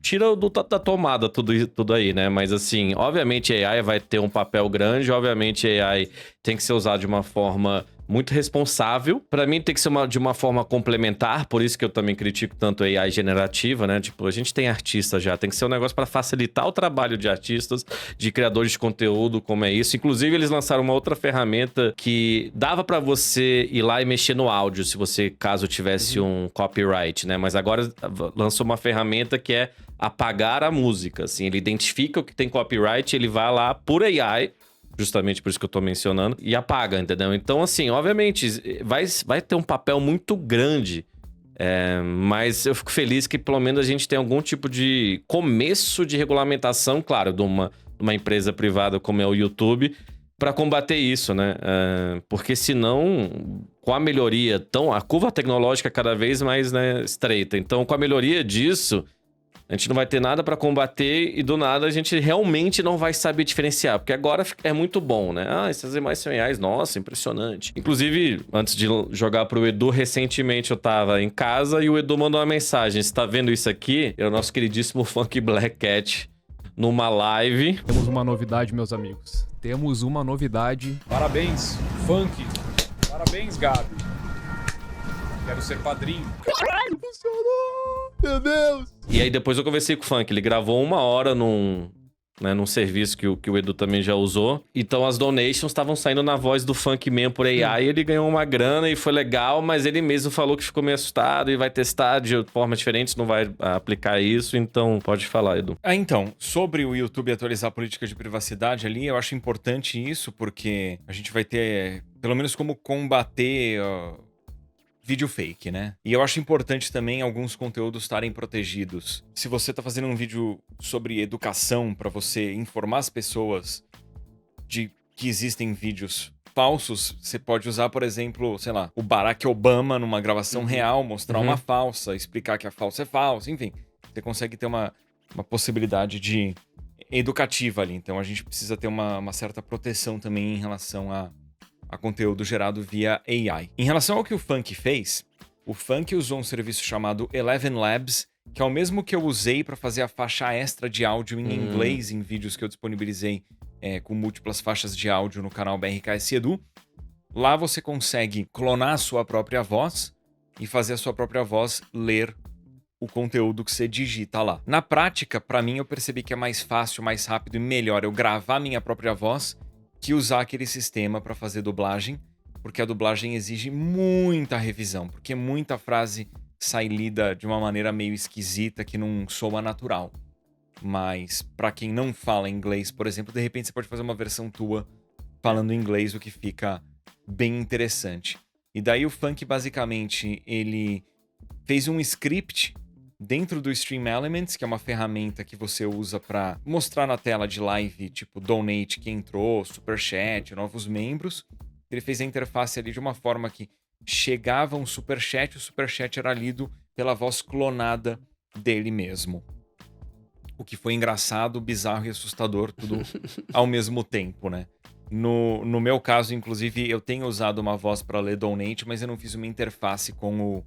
tira da tomada tudo aí, né? Mas assim, obviamente a AI vai ter um papel grande, obviamente a AI tem que ser usada de uma forma muito responsável. Pra mim tem que ser de uma forma complementar, por isso que eu também critico tanto a AI generativa, né? Tipo, a gente tem artistas já, tem que ser um negócio pra facilitar o trabalho de artistas, de criadores de conteúdo, como é isso. Inclusive, eles lançaram uma outra ferramenta que dava pra você ir lá e mexer no áudio, se você, caso tivesse um copyright, né? Mas agora lançou uma ferramenta que é apagar a música, assim. Ele identifica o que tem copyright, ele vai lá por AI, justamente por isso que eu tô mencionando, e apaga, entendeu? Então, assim, obviamente, vai ter um papel muito grande, mas eu fico feliz que pelo menos a gente tem algum tipo de começo de regulamentação, claro, de uma empresa privada como é o YouTube, para combater isso, né? Porque senão, com a melhoria, a curva tecnológica cada vez mais, né, estreita. Então, com a melhoria disso, a gente não vai ter nada pra combater e do nada a gente realmente não vai saber diferenciar. Porque agora é muito bom, né? Essas imagens são reais, nossa, impressionante. Inclusive, antes de jogar pro Edu, recentemente eu tava em casa e o Edu mandou uma mensagem. Você tá vendo isso aqui? É o nosso queridíssimo Funk Black Cat numa live. Temos uma novidade, meus amigos. Temos uma novidade. Parabéns, Funk. Parabéns, Gabi. Quero ser padrinho. Caralho, funcionou! Meu Deus! E aí depois eu conversei com o Funk. Ele gravou 1 hora num né, num serviço que o Edu também já usou. Então as donations estavam saindo na voz do Funk Man por AI, ele ganhou uma grana e foi legal, mas ele mesmo falou que ficou meio assustado e vai testar de formas diferentes, não vai aplicar isso, então pode falar, Edu. Então, sobre o YouTube atualizar a política de privacidade ali, eu acho importante isso, porque a gente vai ter, pelo menos, como combater vídeo fake, né? E eu acho importante também alguns conteúdos estarem protegidos. Se você tá fazendo um vídeo sobre educação para você informar as pessoas de que existem vídeos falsos, você pode usar, por exemplo, sei lá, o Barack Obama numa gravação real, mostrar uma falsa, explicar que a falsa é falsa, enfim. Você consegue ter uma possibilidade de educativa ali. Então a gente precisa ter uma certa proteção também em relação a conteúdo gerado via AI. Em relação ao que o Funk fez, o Funk usou um serviço chamado Eleven Labs, que é o mesmo que eu usei para fazer a faixa extra de áudio em inglês em vídeos que eu disponibilizei com múltiplas faixas de áudio no canal BRKS Edu. Lá você consegue clonar a sua própria voz e fazer a sua própria voz ler o conteúdo que você digita lá. Na prática, para mim, eu percebi que é mais fácil, mais rápido e melhor eu gravar minha própria voz que usar aquele sistema para fazer dublagem, porque a dublagem exige muita revisão, porque muita frase sai lida de uma maneira meio esquisita que não soa natural. Mas para quem não fala inglês, por exemplo, de repente você pode fazer uma versão tua falando inglês, o que fica bem interessante. E daí o Funk, basicamente, ele fez um script dentro do Stream Elements, que é uma ferramenta que você usa para mostrar na tela de live, tipo, donate que entrou, superchat, novos membros. Ele fez a interface ali de uma forma que chegava um superchat, o superchat era lido pela voz clonada dele mesmo. O que foi engraçado, bizarro e assustador, tudo ao mesmo tempo, né? No meu caso, inclusive, eu tenho usado uma voz para ler donate, mas eu não fiz uma interface com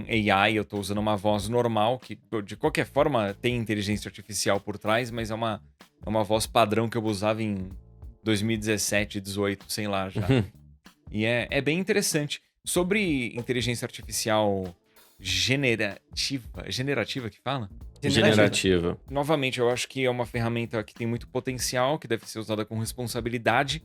AI, eu tô usando uma voz normal, que de qualquer forma tem inteligência artificial por trás, mas é uma voz padrão que eu usava em 2017, 18, sei lá já. E é bem interessante. Sobre inteligência artificial generativa que fala? Generativa. Novamente, eu acho que é uma ferramenta que tem muito potencial, que deve ser usada com responsabilidade.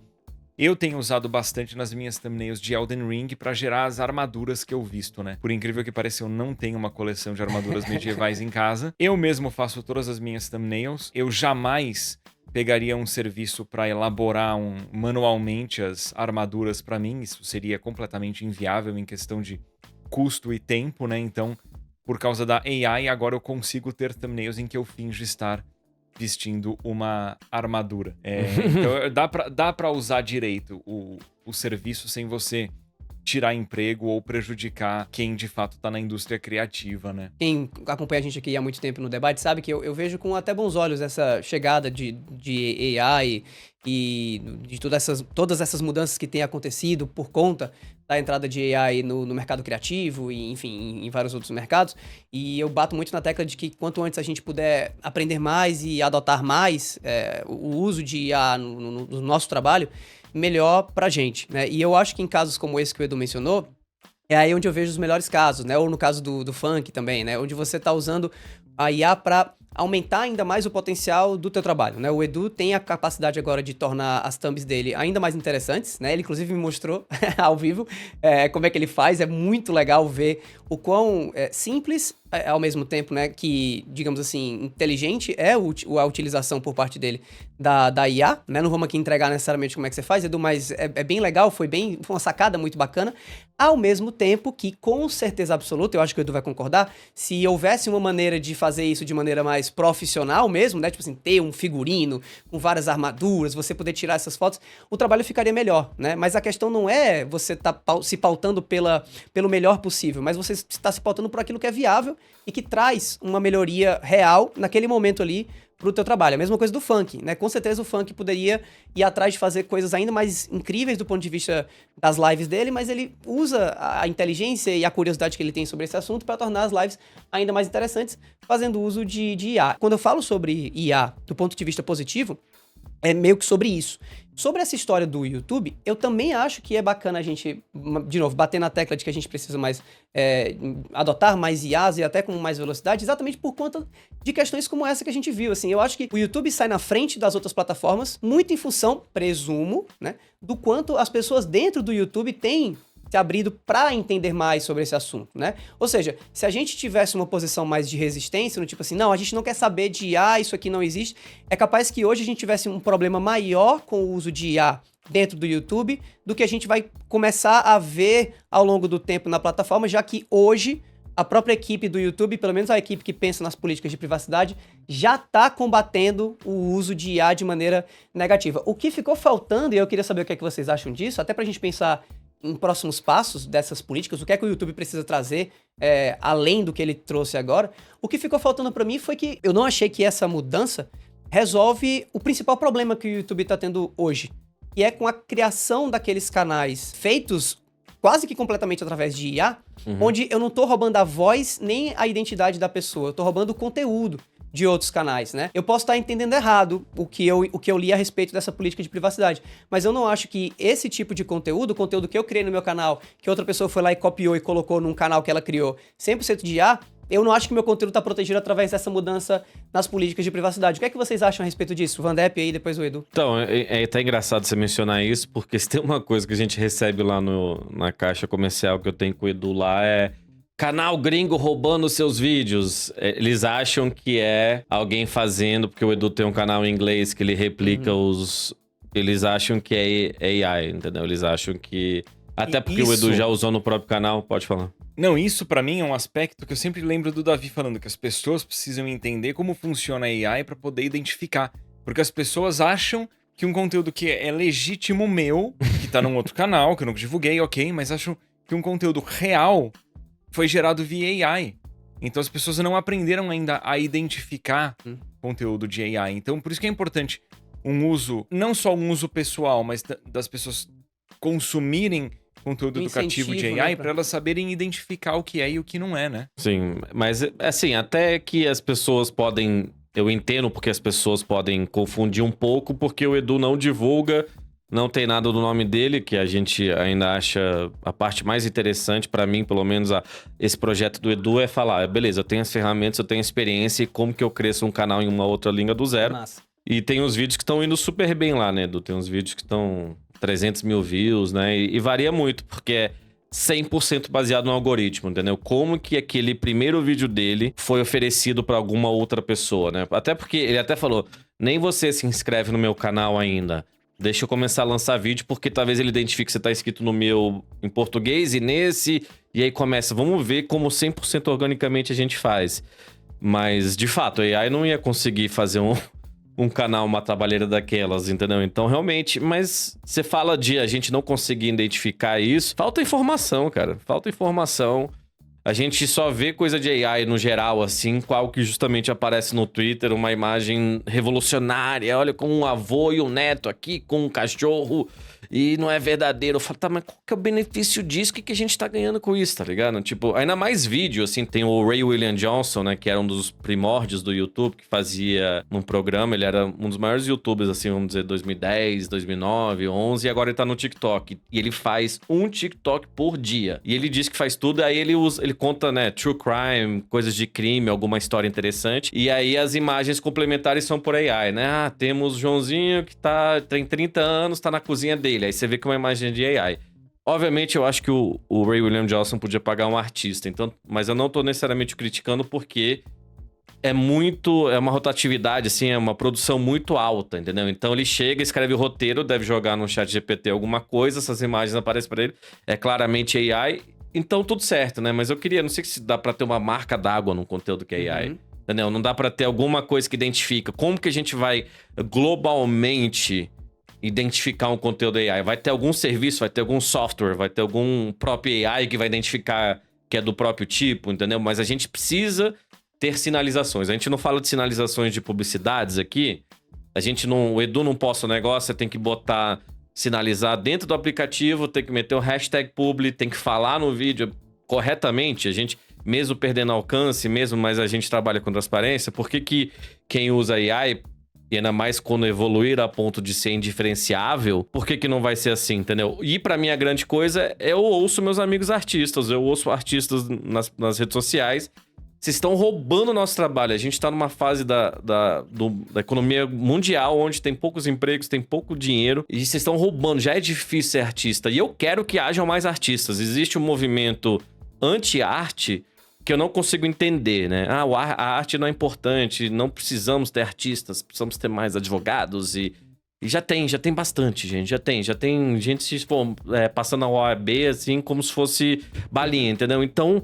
Eu tenho usado bastante nas minhas thumbnails de Elden Ring pra gerar as armaduras que eu visto, né? Por incrível que pareça, eu não tenho uma coleção de armaduras medievais em casa. Eu mesmo faço todas as minhas thumbnails. Eu jamais pegaria um serviço pra elaborar manualmente as armaduras pra mim. Isso seria completamente inviável em questão de custo e tempo, né? Então, por causa da AI, agora eu consigo ter thumbnails em que eu finjo estar vestindo uma armadura. Então dá pra usar direito o serviço sem você tirar emprego ou prejudicar quem de fato tá na indústria criativa, né? Quem acompanha a gente aqui há muito tempo no debate sabe que eu vejo com até bons olhos essa chegada de AI e de todas essas mudanças que têm acontecido por conta da entrada de AI no mercado criativo e, enfim, em vários outros mercados. E eu bato muito na tecla de que quanto antes a gente puder aprender mais e adotar mais o uso de IA no nosso trabalho, melhor pra gente, né? E eu acho que em casos como esse que o Edu mencionou, é aí onde eu vejo os melhores casos, né? Ou no caso do Funk também, né? Onde você tá usando a IA pra aumentar ainda mais o potencial do teu trabalho, né? O Edu tem a capacidade agora de tornar as thumbs dele ainda mais interessantes, né? Ele inclusive me mostrou ao vivo como é que ele faz, é muito legal ver o quão simples, ao mesmo tempo, né, que, digamos assim, inteligente é a utilização por parte dele da IA, né? Não vamos aqui entregar necessariamente como é que você faz, Edu, mas é bem legal, foi uma sacada muito bacana, ao mesmo tempo que, com certeza absoluta, eu acho que o Edu vai concordar, se houvesse uma maneira de fazer isso de maneira mais profissional mesmo, né, tipo assim, ter um figurino com várias armaduras, você poder tirar essas fotos, o trabalho ficaria melhor, né? Mas a questão não é você tá se pautando pelo melhor possível, mas você está se pautando por aquilo que é viável e que traz uma melhoria real naquele momento ali pro teu trabalho. A mesma coisa do Funk, né? Com certeza o Funk poderia ir atrás de fazer coisas ainda mais incríveis do ponto de vista das lives dele, mas ele usa a inteligência e a curiosidade que ele tem sobre esse assunto para tornar as lives ainda mais interessantes, fazendo uso de IA. Quando eu falo sobre IA do ponto de vista positivo, é meio que sobre isso. Sobre essa história do YouTube, eu também acho que é bacana a gente, de novo, bater na tecla de que a gente precisa mais adotar mais IAs e até com mais velocidade, exatamente por conta de questões como essa que a gente viu. Assim, eu acho que o YouTube sai na frente das outras plataformas, muito em função, presumo, né, do quanto as pessoas dentro do YouTube têm se abrido para entender mais sobre esse assunto, né? Ou seja, se a gente tivesse uma posição mais de resistência, no tipo assim, não, a gente não quer saber de IA, isso aqui não existe, é capaz que hoje a gente tivesse um problema maior com o uso de IA dentro do YouTube do que a gente vai começar a ver ao longo do tempo na plataforma, já que hoje a própria equipe do YouTube, pelo menos a equipe que pensa nas políticas de privacidade, já está combatendo o uso de IA de maneira negativa. O que ficou faltando, e eu queria saber o que é que vocês acham disso, até pra gente pensar em próximos passos dessas políticas, o que é que o YouTube precisa trazer além do que ele trouxe agora. O que ficou faltando para mim foi que eu não achei que essa mudança resolve o principal problema que o YouTube está tendo hoje, que é com a criação daqueles canais feitos quase que completamente através de IA, onde eu não tô roubando a voz nem a identidade da pessoa, eu tô roubando o conteúdo de outros canais, né? Eu posso estar entendendo errado o que eu li a respeito dessa política de privacidade, mas eu não acho que esse tipo de conteúdo, o conteúdo que eu criei no meu canal, que outra pessoa foi lá e copiou e colocou num canal que ela criou, 100% de IA, eu não acho que meu conteúdo está protegido através dessa mudança nas políticas de privacidade. O que é que vocês acham a respeito disso? O Vandep aí, depois o Edu. Então, é até engraçado você mencionar isso, porque se tem uma coisa que a gente recebe lá na caixa comercial que eu tenho com o Edu lá, é canal gringo roubando seus vídeos. Eles acham que é alguém fazendo, porque o Edu tem um canal em inglês que ele replica os... Eles acham que é AI, entendeu? Eles acham que... Até porque o Edu já usou no próprio canal, pode falar. Não, isso pra mim é um aspecto que eu sempre lembro do Davi falando, que as pessoas precisam entender como funciona a AI pra poder identificar. Porque as pessoas acham que um conteúdo que é legítimo meu, que tá num outro canal, que eu não divulguei, ok, mas acham que um conteúdo real foi gerado via AI. Então as pessoas não aprenderam ainda a identificar conteúdo de AI. Então por isso que é importante um uso, não só um uso pessoal, mas das pessoas consumirem conteúdo educativo de AI, né, para elas saberem identificar o que é e o que não é, né? Sim, mas assim, até que as pessoas podem... Eu entendo porque as pessoas podem confundir um pouco, porque o Edu não divulga, não tem nada do nome dele, que a gente ainda acha a parte mais interessante pra mim, pelo menos esse projeto do Edu é falar, beleza, eu tenho as ferramentas, eu tenho experiência e como que eu cresço um canal em uma outra língua do zero. Massa. E tem uns vídeos que estão indo super bem lá, né, Edu? Tem uns vídeos que estão 300 mil views, né? E varia muito, porque é 100% baseado no algoritmo, entendeu? Como que aquele primeiro vídeo dele foi oferecido pra alguma outra pessoa, né? Até porque ele até falou, nem você se inscreve no meu canal ainda. Deixa eu começar a lançar vídeo, porque talvez ele identifique que você tá inscrito no meu em português e nesse... E aí começa, vamos ver como 100% organicamente a gente faz. Mas, de fato, a AI não ia conseguir fazer um canal, uma trabalheira daquelas, entendeu? Então, realmente, mas você fala de a gente não conseguir identificar isso, falta informação, cara. Falta informação. A gente só vê coisa de AI no geral, assim, qual que justamente aparece no Twitter, uma imagem revolucionária, olha, com um avô e um neto aqui, com um cachorro, e não é verdadeiro. Eu falo, tá, mas qual que é o benefício disso? O que a gente tá ganhando com isso, tá ligado? Tipo, ainda mais vídeo, assim, tem o Ray William Johnson, né, que era um dos primórdios do YouTube, que fazia um programa, ele era um dos maiores YouTubers, assim, vamos dizer, 2010, 2009, 11, e agora ele tá no TikTok. E ele faz um TikTok por dia. E ele diz que faz tudo, aí ele conta, né, true crime, coisas de crime, alguma história interessante. E aí as imagens complementares são por AI, né? Ah, temos o Joãozinho que tem 30 anos, tá na cozinha dele. Aí você vê que é uma imagem de AI. Obviamente, eu acho que o Ray William Johnson podia pagar um artista, então, mas eu não tô necessariamente criticando porque é uma rotatividade, assim, é uma produção muito alta, entendeu? Então ele chega, escreve o roteiro, deve jogar no chat GPT alguma coisa, essas imagens aparecem pra ele, é claramente AI, então tudo certo, né? Mas eu queria, não sei se dá pra ter uma marca d'água no conteúdo que é AI, entendeu? Não dá pra ter alguma coisa que identifica. Como que a gente vai globalmente identificar um conteúdo AI? Vai ter algum serviço, vai ter algum software, vai ter algum próprio AI que vai identificar que é do próprio tipo, entendeu? Mas a gente precisa ter sinalizações. A gente não fala de sinalizações de publicidades aqui. O Edu não posta o negócio, você tem que sinalizar dentro do aplicativo, tem que meter o hashtag publi, tem que falar no vídeo corretamente. A gente, mesmo perdendo alcance, mas a gente trabalha com transparência. Por que quem usa AI e ainda mais quando evoluir a ponto de ser indiferenciável, por que não vai ser assim, entendeu? E pra mim a grande coisa é eu ouço meus amigos artistas, eu ouço artistas nas redes sociais. Vocês estão roubando o nosso trabalho. A gente tá numa fase da economia mundial, onde tem poucos empregos, tem pouco dinheiro, e vocês estão roubando. Já é difícil ser artista. E eu quero que hajam mais artistas. Existe um movimento anti-arte que eu não consigo entender, né? A arte não é importante, não precisamos ter artistas, precisamos ter mais advogados e já tem bastante, gente. Já tem gente passando a OAB assim, como se fosse balinha, entendeu? Então...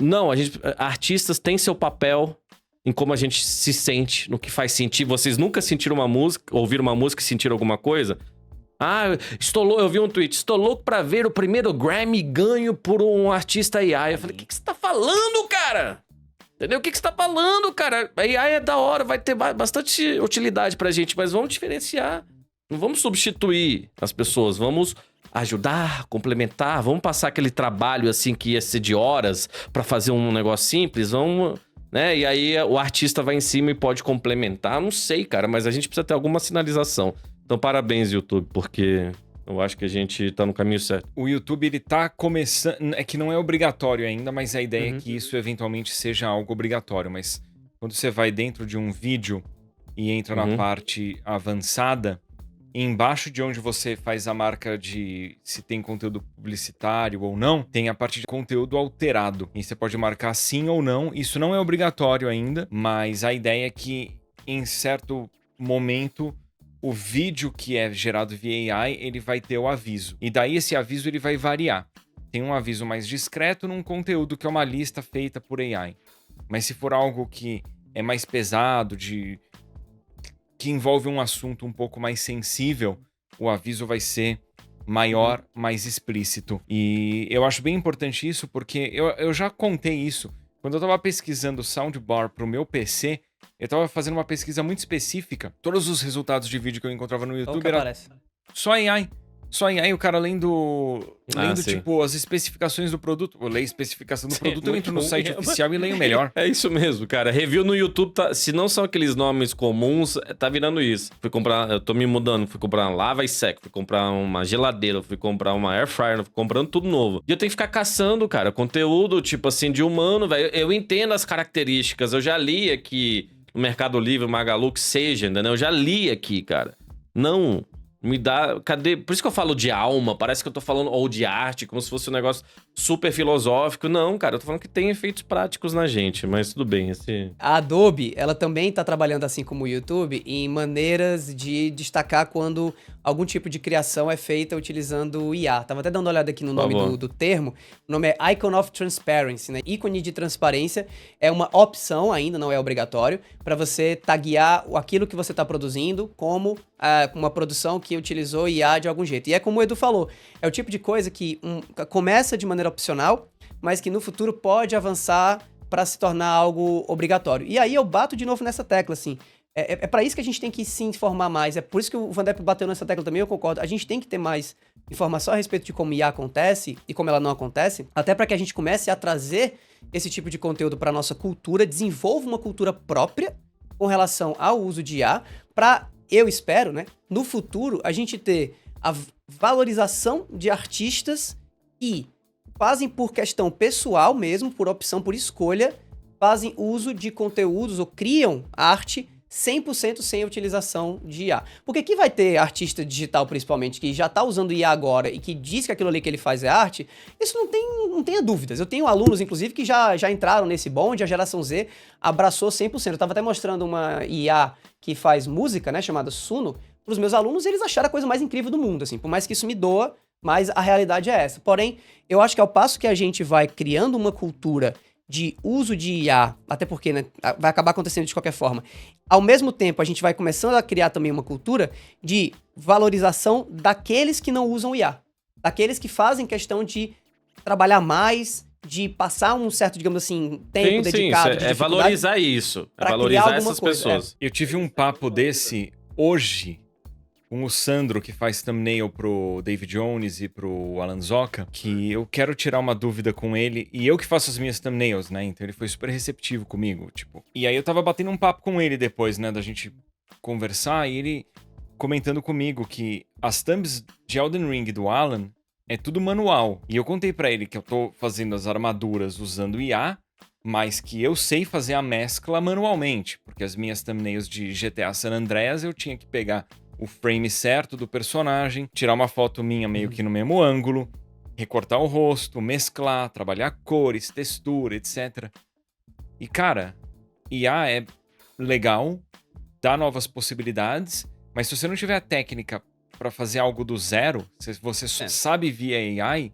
Não, artistas têm seu papel em como a gente se sente, no que faz sentir. Vocês nunca sentiram uma música, ouviram uma música e sentiram alguma coisa? Eu vi um tweet, estou louco pra ver o primeiro Grammy ganho por um artista AI. Eu falei, o que você tá falando, cara? Entendeu? O que você tá falando, cara? A AI é da hora, vai ter bastante utilidade pra gente, mas vamos diferenciar. Não vamos substituir as pessoas, vamos... ajudar, complementar, vamos passar aquele trabalho assim que ia ser de horas pra fazer um negócio simples, vamos, né? E aí o artista vai em cima e pode complementar, não sei, cara, mas a gente precisa ter alguma sinalização. Então parabéns, YouTube, porque eu acho que a gente tá no caminho certo. O YouTube, ele tá começando... É que não é obrigatório ainda, mas a ideia é que isso eventualmente seja algo obrigatório. Mas quando você vai dentro de um vídeo e entra na parte avançada... Embaixo de onde você faz a marca de se tem conteúdo publicitário ou não, tem a parte de conteúdo alterado. E você pode marcar sim ou não. Isso não é obrigatório ainda, mas a ideia é que em certo momento o vídeo que é gerado via AI, ele vai ter o aviso. E daí esse aviso ele vai variar. Tem um aviso mais discreto num conteúdo que é uma lista feita por AI. Mas se for algo que é mais pesado, que envolve um assunto um pouco mais sensível, o aviso vai ser maior, mais explícito. E eu acho bem importante isso, porque eu já contei isso. Quando eu tava pesquisando soundbar pro meu PC, eu tava fazendo uma pesquisa muito específica. Todos os resultados de vídeo que eu encontrava no YouTube era só AI. Só AI, o cara lendo tipo, as especificações do produto. Eu leio a especificação do produto, eu entro no site oficial e leio melhor. É isso mesmo, cara. Review no YouTube, se não são aqueles nomes comuns, tá virando isso. Eu tô me mudando, fui comprar uma lava e seca, fui comprar uma geladeira, fui comprar uma air fryer, fui comprando tudo novo. E eu tenho que ficar caçando, cara, conteúdo, tipo assim, de humano, velho. Eu entendo as características, eu já li aqui no Mercado Livre, Magalu, que seja, entendeu? Eu já li aqui, cara. Não... Me dá... Cadê? Por isso que eu falo de alma. Parece que eu tô falando... Ou de arte, como se fosse um negócio super filosófico. Não, cara. Eu tô falando que tem efeitos práticos na gente. Mas tudo bem. A Adobe, ela também tá trabalhando, assim como o YouTube, em maneiras de destacar quando algum tipo de criação é feita utilizando IA. Tava até dando uma olhada aqui no nome do termo. O nome é Icon of Transparency, né? Ícone de transparência é uma opção, ainda não é obrigatório, para você taguear aquilo que você tá produzindo como uma produção que utilizou IA de algum jeito. E é como o Edu falou, é o tipo de coisa que começa de maneira opcional, mas que no futuro pode avançar para se tornar algo obrigatório. E aí eu bato de novo nessa tecla, assim, é para isso que a gente tem que se informar mais, é por isso que o Vandep bateu nessa tecla também, eu concordo, a gente tem que ter mais informação a respeito de como IA acontece e como ela não acontece, até para que a gente comece a trazer esse tipo de conteúdo para nossa cultura, desenvolva uma cultura própria com relação ao uso de IA, para, eu espero, né, no futuro, a gente ter a valorização de artistas que fazem por questão pessoal mesmo, por opção, por escolha, fazem uso de conteúdos ou criam arte 100% sem a utilização de IA. Porque aqui vai ter artista digital, principalmente, que já tá usando IA agora e que diz que aquilo ali que ele faz é arte, isso não tenha dúvidas. Eu tenho alunos, inclusive, que já entraram nesse bonde, a geração Z abraçou 100%. Eu tava até mostrando uma IA que faz música, né, chamada Suno, pros meus alunos, e eles acharam a coisa mais incrível do mundo, assim, por mais que isso me doa, mas a realidade é essa. Porém, eu acho que ao passo que a gente vai criando uma cultura de uso de IA, até porque, né, vai acabar acontecendo de qualquer forma, ao mesmo tempo a gente vai começando a criar também uma cultura de valorização daqueles que não usam IA, daqueles que fazem questão de trabalhar mais, de passar um certo, digamos assim, tempo dedicado. É valorizar isso, é valorizar essas pessoas. Eu tive um papo desse hoje com o Sandro, que faz thumbnail pro David Jones e pro Alan Zoca, que eu quero tirar uma dúvida com ele, e eu que faço as minhas thumbnails, né? Então ele foi super receptivo comigo, tipo. E aí eu tava batendo um papo com ele depois, né? Da gente conversar e ele comentando comigo que as thumbs de Elden Ring do Alan é tudo manual. E eu contei pra ele que eu tô fazendo as armaduras usando IA, mas que eu sei fazer a mescla manualmente, porque as minhas thumbnails de GTA San Andreas eu tinha que pegar o frame certo do personagem, tirar uma foto minha meio que no mesmo ângulo, recortar o rosto, mesclar, trabalhar cores, textura, etc. E cara, IA é legal, dá novas possibilidades, mas se você não tiver a técnica pra fazer algo do zero, se você só sabe via AI,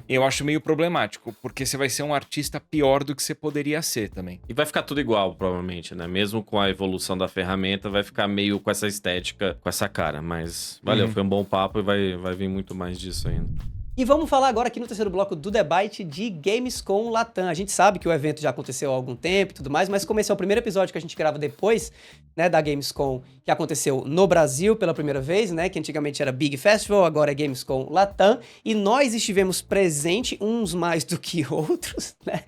eu acho meio problemático, porque você vai ser um artista pior do que você poderia ser também. E vai ficar tudo igual, provavelmente, né? Mesmo com a evolução da ferramenta, vai ficar meio com essa estética, com essa cara. Mas valeu, foi um bom papo e vai vir muito mais disso ainda. E vamos falar agora aqui no terceiro bloco do debate de Gamescom Latam. A gente sabe que o evento já aconteceu há algum tempo e tudo mais, mas como esse é o primeiro episódio que a gente grava depois, né, da Gamescom, que aconteceu no Brasil pela primeira vez, né, que antigamente era Big Festival, agora é Gamescom Latam, e nós estivemos presentes, uns mais do que outros, né,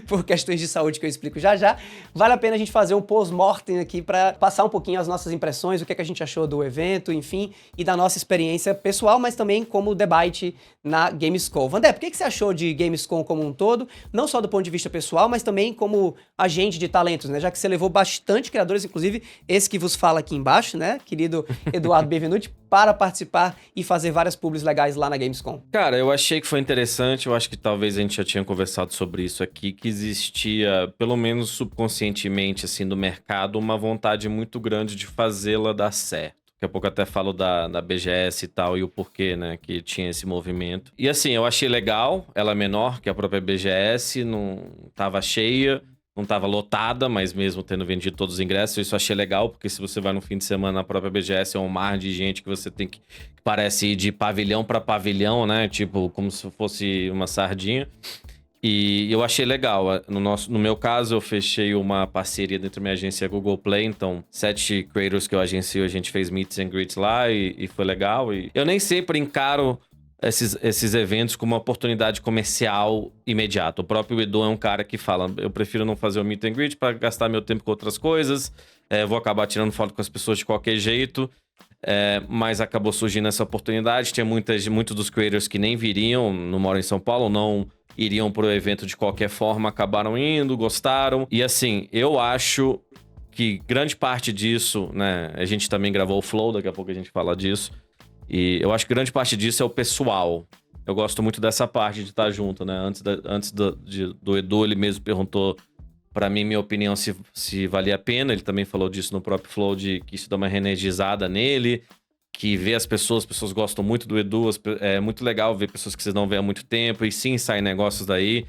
por questões de saúde que eu explico já já. Vale a pena a gente fazer um post-mortem aqui para passar um pouquinho as nossas impressões, o que é que a gente achou do evento, enfim, e da nossa experiência pessoal, mas também como debate na Gamescom. Vandé, por que você achou de Gamescom como um todo? Não só do ponto de vista pessoal, mas também como agente de talentos, né? Já que você levou bastante criadores, inclusive esse que vos fala aqui embaixo, né? Querido Eduardo Benvenuti, para participar e fazer várias publis legais lá na Gamescom. Cara, eu achei que foi interessante, eu acho que talvez a gente já tinha conversado sobre isso aqui, que existia, pelo menos subconscientemente, assim, do mercado, uma vontade muito grande de fazê-la dar certo. Daqui a pouco eu até falo da BGS e tal, e o porquê, né, que tinha esse movimento. E assim, eu achei legal, ela é menor que a própria BGS, não tava cheia, não tava lotada, mas mesmo tendo vendido todos os ingressos, isso eu achei legal, porque se você vai no fim de semana na própria BGS, é um mar de gente que você tem que parece ir de pavilhão para pavilhão, né, tipo, como se fosse uma sardinha. E eu achei legal. No meu caso, eu fechei uma parceria dentro da minha agência Google Play. Então, 7 creators que eu agencio, a gente fez meets and greets lá e foi legal. E eu nem sempre encaro esses eventos como uma oportunidade comercial imediata. O próprio Edu é um cara que fala, eu prefiro não fazer o meet and greet para gastar meu tempo com outras coisas. Vou acabar tirando foto com as pessoas de qualquer jeito. Mas acabou surgindo essa oportunidade. Tinha muitos dos creators que nem viriam, não moram em São Paulo, não iriam pro evento de qualquer forma, acabaram indo, gostaram. E assim, eu acho que grande parte disso, né, a gente também gravou o Flow, daqui a pouco a gente fala disso. E eu acho que grande parte disso é o pessoal. Eu gosto muito dessa parte de estar junto, né? Antes do Edu, ele mesmo perguntou pra mim, minha opinião, se valia a pena. Ele também falou disso no próprio Flow, de que isso dá uma reenergizada nele. Que vê as pessoas gostam muito do Edu, é muito legal ver pessoas que vocês não vêem há muito tempo, e sim, saem negócios daí.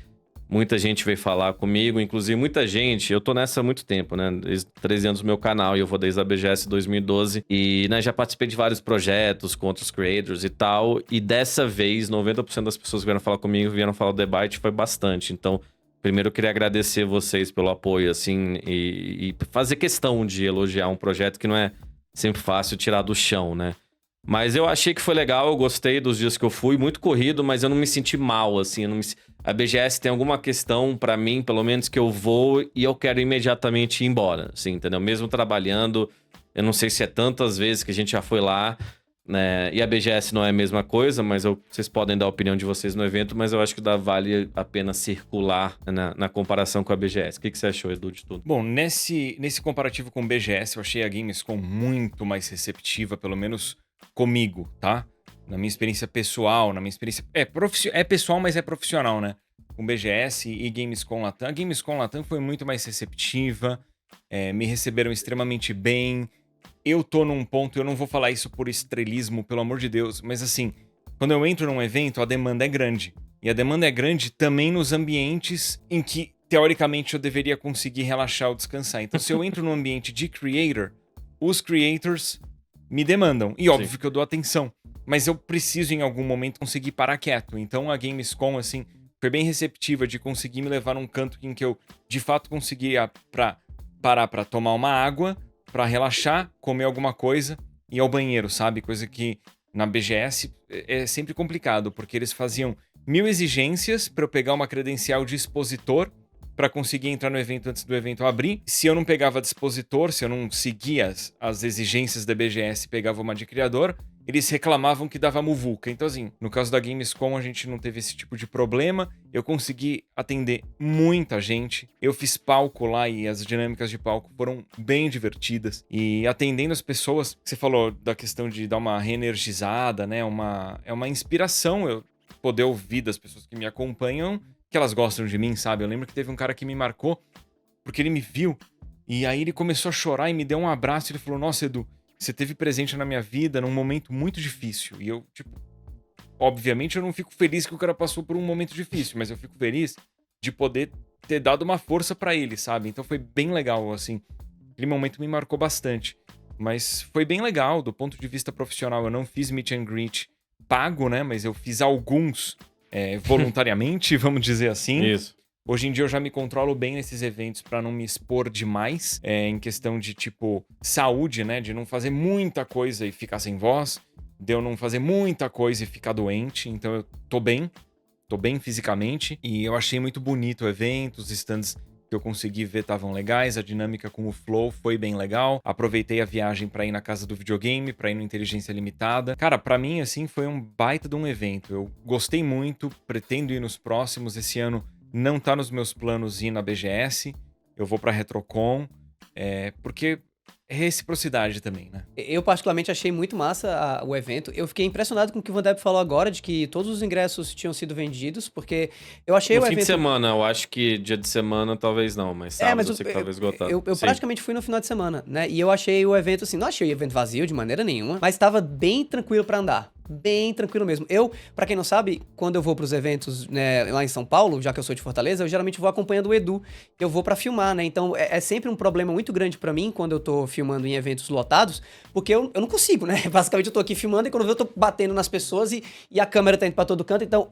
Muita gente veio falar comigo, inclusive muita gente, eu tô nessa há muito tempo, né, desde 13 anos no meu canal, e eu vou desde a BGS 2012, e né, já participei de vários projetos com outros creators e tal, e dessa vez, 90% das pessoas que vieram falar comigo, vieram falar do debate, foi bastante, então... Primeiro, eu queria agradecer vocês pelo apoio, assim, e fazer questão de elogiar um projeto que não é sempre fácil tirar do chão, né? Mas eu achei que foi legal, eu gostei dos dias que eu fui, muito corrido, mas eu não me senti mal, assim. A BGS tem alguma questão, pra mim, pelo menos, que eu vou e eu quero imediatamente ir embora, assim, entendeu? Mesmo trabalhando, eu não sei se é tantas vezes que a gente já foi lá, né? E a BGS não é a mesma coisa, mas vocês podem dar a opinião de vocês no evento, mas eu acho que vale a pena circular na comparação com a BGS. O que você achou, Edu, de tudo? Bom, nesse comparativo com o BGS, eu achei a Gamescom muito mais receptiva, pelo menos comigo, tá? Na minha experiência pessoal, na minha experiência... É pessoal, mas é profissional, né? Com BGS e Gamescom Latam. A Gamescom Latam foi muito mais receptiva, me receberam extremamente bem. Eu tô num ponto, eu não vou falar isso por estrelismo, pelo amor de Deus, mas assim, quando eu entro num evento, a demanda é grande. E a demanda é grande também nos ambientes em que, teoricamente, eu deveria conseguir relaxar ou descansar. Então, se eu entro num ambiente de creator, os creators me demandam. E óbvio Sim. que eu dou atenção. Mas eu preciso, em algum momento, conseguir parar quieto. Então, a Gamescom, assim, foi bem receptiva de conseguir me levar num canto em que eu, de fato, conseguia parar pra tomar uma água, pra relaxar, comer alguma coisa e ir ao banheiro, sabe? Coisa que na BGS é sempre complicado, porque eles faziam 1000 exigências pra eu pegar uma credencial de expositor para conseguir entrar no evento antes do evento abrir. Se eu não pegava dispositor, se eu não seguia as exigências da BGS e pegava uma de criador, eles reclamavam que dava muvuca. Então, assim, no caso da Gamescom, a gente não teve esse tipo de problema. Eu consegui atender muita gente. Eu fiz palco lá e as dinâmicas de palco foram bem divertidas. E atendendo as pessoas, você falou da questão de dar uma reenergizada, né? É uma inspiração eu poder ouvir das pessoas que me acompanham, que elas gostam de mim, sabe? Eu lembro que teve um cara que me marcou, porque ele me viu, e aí ele começou a chorar e me deu um abraço. Ele falou, nossa, Edu, você teve presente na minha vida num momento muito difícil. E eu, tipo, obviamente eu não fico feliz que o cara passou por um momento difícil, mas eu fico feliz de poder ter dado uma força pra ele, sabe? Então foi bem legal, assim. Aquele momento me marcou bastante. Mas foi bem legal, do ponto de vista profissional. Eu não fiz meet and greet pago, né? Mas eu fiz alguns voluntariamente, vamos dizer assim. Isso. Hoje em dia eu já me controlo bem nesses eventos pra não me expor demais, em questão de, tipo, saúde, né? De não fazer muita coisa e ficar sem voz, de eu não fazer muita coisa e ficar doente. Então eu tô bem fisicamente, e eu achei muito bonito o evento, os stands que eu consegui ver estavam legais, a dinâmica com o Flow foi bem legal. Aproveitei a viagem pra ir na casa do videogame, pra ir no Inteligência Limitada. Cara, pra mim, assim, foi um baita de um evento. Eu gostei muito, pretendo ir nos próximos. Esse ano não tá nos meus planos ir na BGS, eu vou pra Retrocon, porque é reciprocidade também, né? Eu particularmente achei muito massa o evento. Eu fiquei impressionado com o que o Van Depp falou agora, de que todos os ingressos tinham sido vendidos, porque eu achei No o fim evento... de semana, eu acho que dia de semana talvez não, mas sábado eu sei que talvez esgotado. Eu Sim. praticamente fui no final de semana, né? E eu achei o evento assim, não achei o evento vazio de maneira nenhuma, mas estava bem tranquilo pra andar. Bem tranquilo mesmo. Eu, pra quem não sabe, quando eu vou pros eventos, né, lá em São Paulo, já que eu sou de Fortaleza, eu geralmente vou acompanhando o Edu. Eu vou pra filmar, né? Então é sempre um problema muito grande pra mim quando eu tô filmando em eventos lotados, porque eu não consigo, né? Basicamente eu tô aqui filmando e quando eu tô batendo nas pessoas e a câmera tá indo pra todo canto. Então,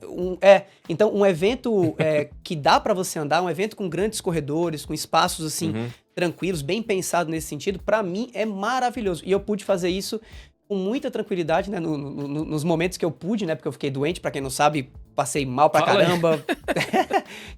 um evento que dá pra você andar, um evento com grandes corredores, com espaços assim, tranquilos, bem pensado nesse sentido, pra mim é maravilhoso. E eu pude fazer isso com muita tranquilidade, né, nos momentos que eu pude, né, porque eu fiquei doente, pra quem não sabe, passei mal pra caramba,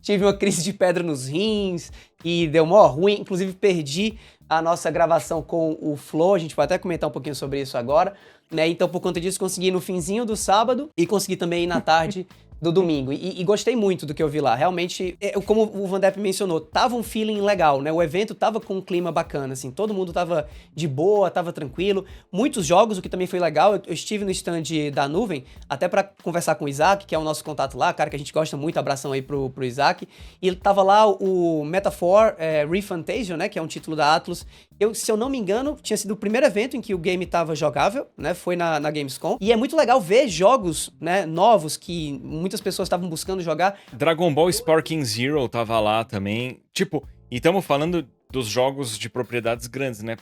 tive uma crise de pedra nos rins, e deu mó ruim, inclusive perdi a nossa gravação com o Flow, a gente vai até comentar um pouquinho sobre isso agora, né, então por conta disso consegui ir no finzinho do sábado, e consegui também ir na tarde do domingo, e gostei muito do que eu vi lá, realmente, como o Van Depp mencionou, tava um feeling legal, né, o evento tava com um clima bacana, assim, todo mundo tava de boa, tava tranquilo, muitos jogos, o que também foi legal, eu estive no stand da Nuvem, até pra conversar com o Isaac, que é o nosso contato lá, cara que a gente gosta muito, abração aí pro Isaac, e ele tava lá o Metaphor ReFantasian, né, que é um título da Atlus, se eu não me engano, tinha sido o primeiro evento em que o game tava jogável, né, foi na Gamescom, e é muito legal ver jogos, né, novos que muitas pessoas estavam buscando jogar. Dragon Ball Sparking Zero tava lá também. Tipo, e estamos falando dos jogos de propriedades grandes, né?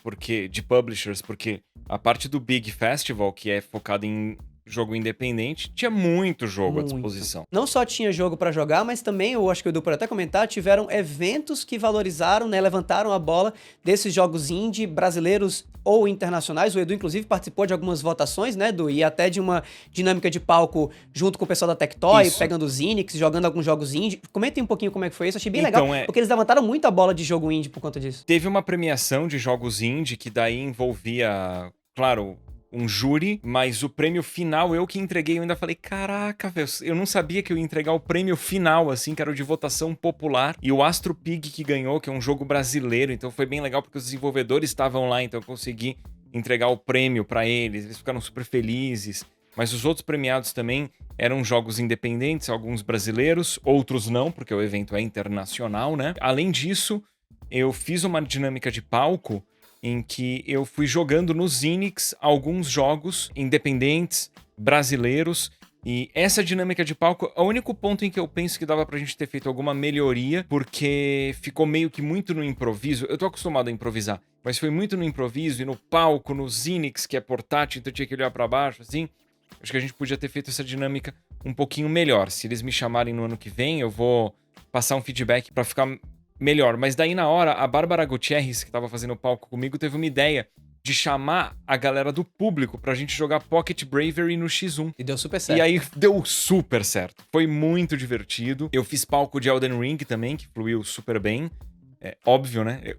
De publishers, porque a parte do Big Festival, que é focado em jogo independente, tinha muito jogo à disposição. Não só tinha jogo pra jogar, mas também, eu acho que o Edu pode até comentar, tiveram eventos que valorizaram, né, levantaram a bola desses jogos indie brasileiros ou internacionais. O Edu, inclusive, participou de algumas votações, né, Edu? E até de uma dinâmica de palco junto com o pessoal da Tectoy, pegando os Inix, jogando alguns jogos indie. Comentem um pouquinho como é que foi isso, achei bem legal, porque eles levantaram muito a bola de jogo indie por conta disso. Teve uma premiação de jogos indie que daí envolvia, claro, um júri, mas o prêmio final eu que entreguei, eu ainda falei, caraca, velho, eu não sabia que eu ia entregar o prêmio final, assim, que era o de votação popular, e o Astro Pig que ganhou, que é um jogo brasileiro, então foi bem legal porque os desenvolvedores estavam lá, então eu consegui entregar o prêmio pra eles ficaram super felizes, mas os outros premiados também eram jogos independentes, alguns brasileiros, outros não, porque o evento é internacional, né? Além disso, eu fiz uma dinâmica de palco em que eu fui jogando nos Inix alguns jogos independentes, brasileiros, e essa dinâmica de palco é o único ponto em que eu penso que dava pra gente ter feito alguma melhoria, porque ficou meio que muito no improviso. Eu tô acostumado a improvisar, mas foi muito no improviso e no palco, nos Inix, que é portátil, então tinha que olhar pra baixo, assim. Acho que a gente podia ter feito essa dinâmica um pouquinho melhor. Se eles me chamarem no ano que vem, eu vou passar um feedback pra ficar melhor, mas daí na hora, a Bárbara Gutierrez, que tava fazendo o palco comigo, teve uma ideia de chamar a galera do público pra gente jogar Pocket Bravery no X1. E deu super certo. E aí deu super certo. Foi muito divertido. Eu fiz palco de Elden Ring também, que fluiu super bem. É óbvio, né?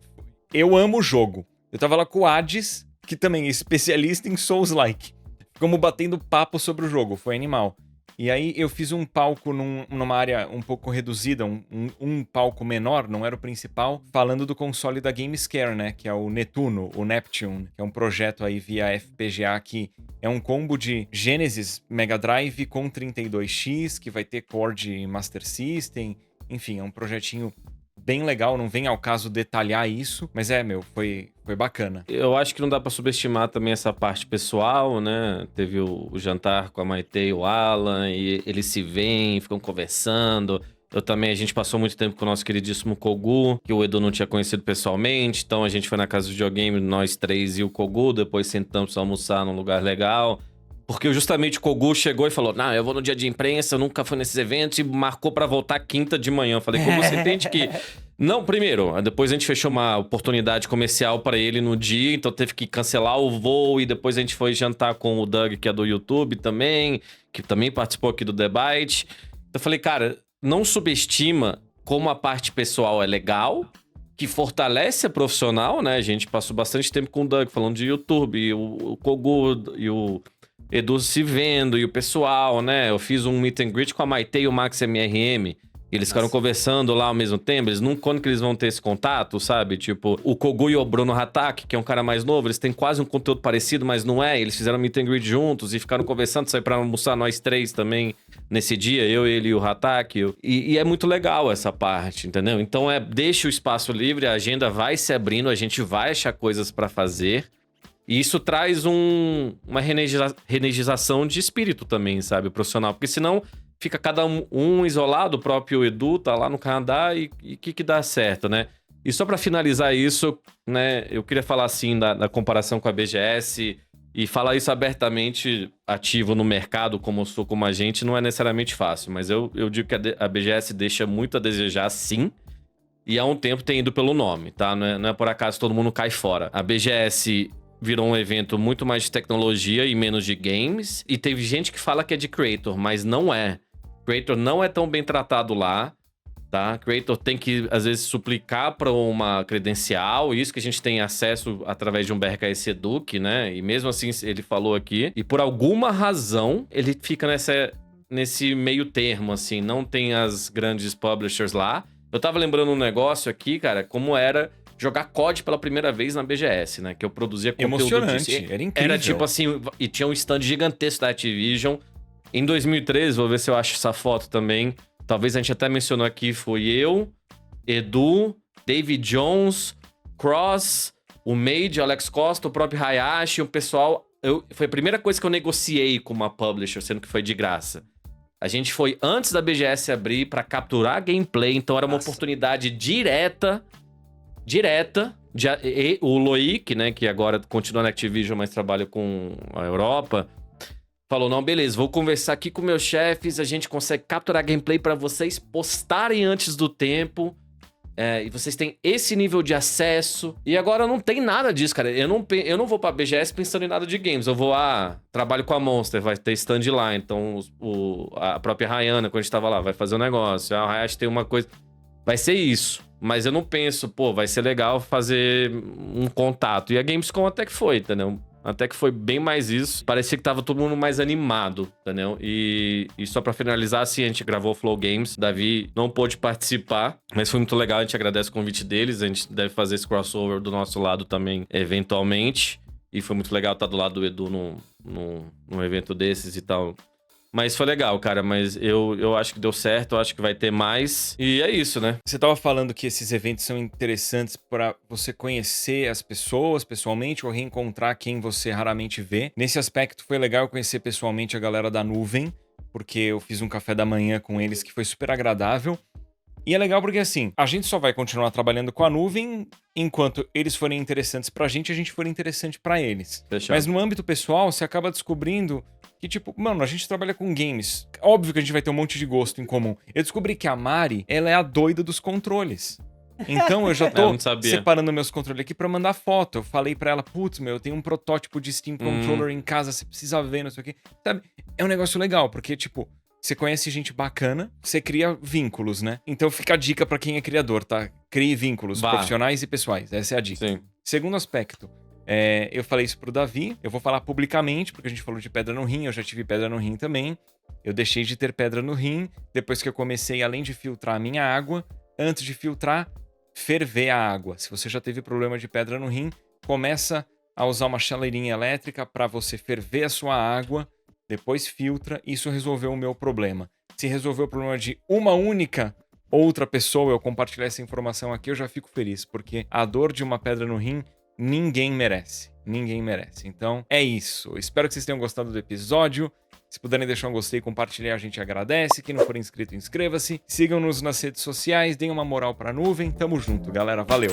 Eu amo o jogo. Eu tava lá com o Hades, que também é especialista em Souls-like. Ficamos batendo papo sobre o jogo, foi animal. E aí eu fiz um palco numa área um pouco reduzida, um palco menor, não era o principal, falando do console da Gamescare, né? Que é o Netuno, o Neptune, que é um projeto aí via FPGA que é um combo de Genesis Mega Drive com 32X, que vai ter core de Master System. Enfim, é um projetinho bem legal, não vem ao caso detalhar isso, mas foi bacana. Eu acho que não dá pra subestimar também essa parte pessoal, né? Teve o jantar com a Maite e o Alan, e eles se veem, ficam conversando. A gente passou muito tempo com o nosso queridíssimo Kogu, que o Edu não tinha conhecido pessoalmente, então a gente foi na casa do videogame, nós três e o Kogu, depois sentamos pra almoçar num lugar legal. Porque justamente o Kogu chegou e falou, não, eu vou no dia de imprensa, eu nunca fui nesses eventos, e marcou pra voltar quinta de manhã. Eu falei, Kogu, você entende que... Não, primeiro, depois a gente fechou uma oportunidade comercial pra ele no dia, então teve que cancelar o voo, e depois a gente foi jantar com o Doug, que é do YouTube também, que também participou aqui do Debate. Então eu falei, cara, não subestima como a parte pessoal é legal, que fortalece a profissional, né? A gente passou bastante tempo com o Doug falando de YouTube, e o Kogu e o Edu se vendo, e o pessoal, né? Eu fiz um meet and greet com a Maite e o Max MRM. Eles ficaram conversando lá ao mesmo tempo. Quando que eles vão ter esse contato, sabe? Tipo, o Kogu e o Bruno Hatak, que é um cara mais novo, eles têm quase um conteúdo parecido, mas não é. Eles fizeram meet and greet juntos e ficaram conversando, sair pra almoçar nós três também nesse dia, eu, ele e o Hatak. E é muito legal essa parte, entendeu? Então deixa o espaço livre, a agenda vai se abrindo, a gente vai achar coisas pra fazer. E isso traz uma reenergização de espírito também, sabe? Profissional. Porque senão fica cada um isolado, o próprio Edu tá lá no Canadá e o que dá certo, né? E só pra finalizar isso, né? Eu queria falar assim da comparação com a BGS e falar isso abertamente, ativo no mercado, como eu sou como agente, não é necessariamente fácil. Mas eu digo que a BGS deixa muito a desejar, sim. E há um tempo tem ido pelo nome, tá? Não é por acaso todo mundo cai fora. A BGS virou um evento muito mais de tecnologia e menos de games. E teve gente que fala que é de Creator, mas não é. Creator não é tão bem tratado lá, tá? Creator tem que, às vezes, suplicar para uma credencial. Isso que a gente tem acesso através de um BRKS Educ, né? E mesmo assim, ele falou aqui. E por alguma razão, ele fica nesse meio termo, assim. Não tem as grandes publishers lá. Eu tava lembrando um negócio aqui, cara, como era jogar COD pela primeira vez na BGS, né? Que eu produzia conteúdo emocionante, disso. era incrível. Era tipo assim, e tinha um stand gigantesco da Activision. Em 2013, vou ver se eu acho essa foto também. Talvez a gente até mencionou aqui, foi eu, Edu, David Jones, Cross, o Made, Alex Costa, o próprio Hayashi, o pessoal... Foi a primeira coisa que eu negociei com uma publisher, sendo que foi de graça. A gente foi antes da BGS abrir pra capturar gameplay, então era uma oportunidade direta. O Loic, né, que agora continua na Activision, mas trabalha com a Europa, falou, não, beleza, vou conversar aqui com meus chefes, a gente consegue capturar gameplay pra vocês postarem antes do tempo, e vocês têm esse nível de acesso. E agora não tem nada disso, cara. Eu não vou pra BGS pensando em nada de games. Eu vou, trabalho com a Monster, vai ter stand lá. Então, a própria Rayana, quando a gente tava lá, vai fazer um negócio. A Hayashi tem uma coisa... Vai ser isso. Mas eu não penso, vai ser legal fazer um contato. E a Gamescom até que foi, entendeu? Até que foi bem mais isso. Parecia que tava todo mundo mais animado, entendeu? E só pra finalizar, assim, a gente gravou o Flow Games. Davi não pôde participar, mas foi muito legal. A gente agradece o convite deles. A gente deve fazer esse crossover do nosso lado também, eventualmente. E foi muito legal estar do lado do Edu num evento desses e tal. Mas foi legal, cara. Mas eu acho que deu certo, eu acho que vai ter mais. E é isso, né? Você tava falando que esses eventos são interessantes para você conhecer as pessoas pessoalmente ou reencontrar quem você raramente vê. Nesse aspecto, foi legal conhecer pessoalmente a galera da Nuvem, porque eu fiz um café da manhã com eles que foi super agradável. E é legal porque, assim, a gente só vai continuar trabalhando com a Nuvem enquanto eles forem interessantes pra gente e a gente for interessante pra eles. Fechado. Mas no âmbito pessoal, você acaba descobrindo que, tipo, mano, a gente trabalha com games. Óbvio que a gente vai ter um monte de gosto em comum. Eu descobri que a Mari, ela é a doida dos controles. Então eu já Eu tô não sabia. separando meus controles aqui pra mandar foto. Eu falei pra ela, putz, eu tenho um protótipo de Steam Controller em casa, você precisa ver, não sei o quê. Sabe? É um negócio legal, porque, tipo, você conhece gente bacana, você cria vínculos, né? Então fica a dica pra quem é criador, tá? Crie vínculos profissionais e pessoais. Essa é a dica. Sim. Segundo aspecto, eu falei isso pro Davi, eu vou falar publicamente, porque a gente falou de pedra no rim, eu já tive pedra no rim também. Eu deixei de ter pedra no rim depois que eu comecei, além de filtrar a minha água, antes de filtrar, ferver a água. Se você já teve problema de pedra no rim, começa a usar uma chaleirinha elétrica para você ferver a sua água, depois filtra. Isso resolveu o meu problema. Se resolveu o problema de uma única outra pessoa, eu compartilhar essa informação aqui, eu já fico feliz, porque a dor de uma pedra no rim, ninguém merece. Ninguém merece. Então, é isso. Espero que vocês tenham gostado do episódio. Se puderem deixar um gostei e compartilhar, a gente agradece. Quem não for inscrito, inscreva-se. Sigam-nos nas redes sociais, deem uma moral pra nuvem. Tamo junto, galera. Valeu!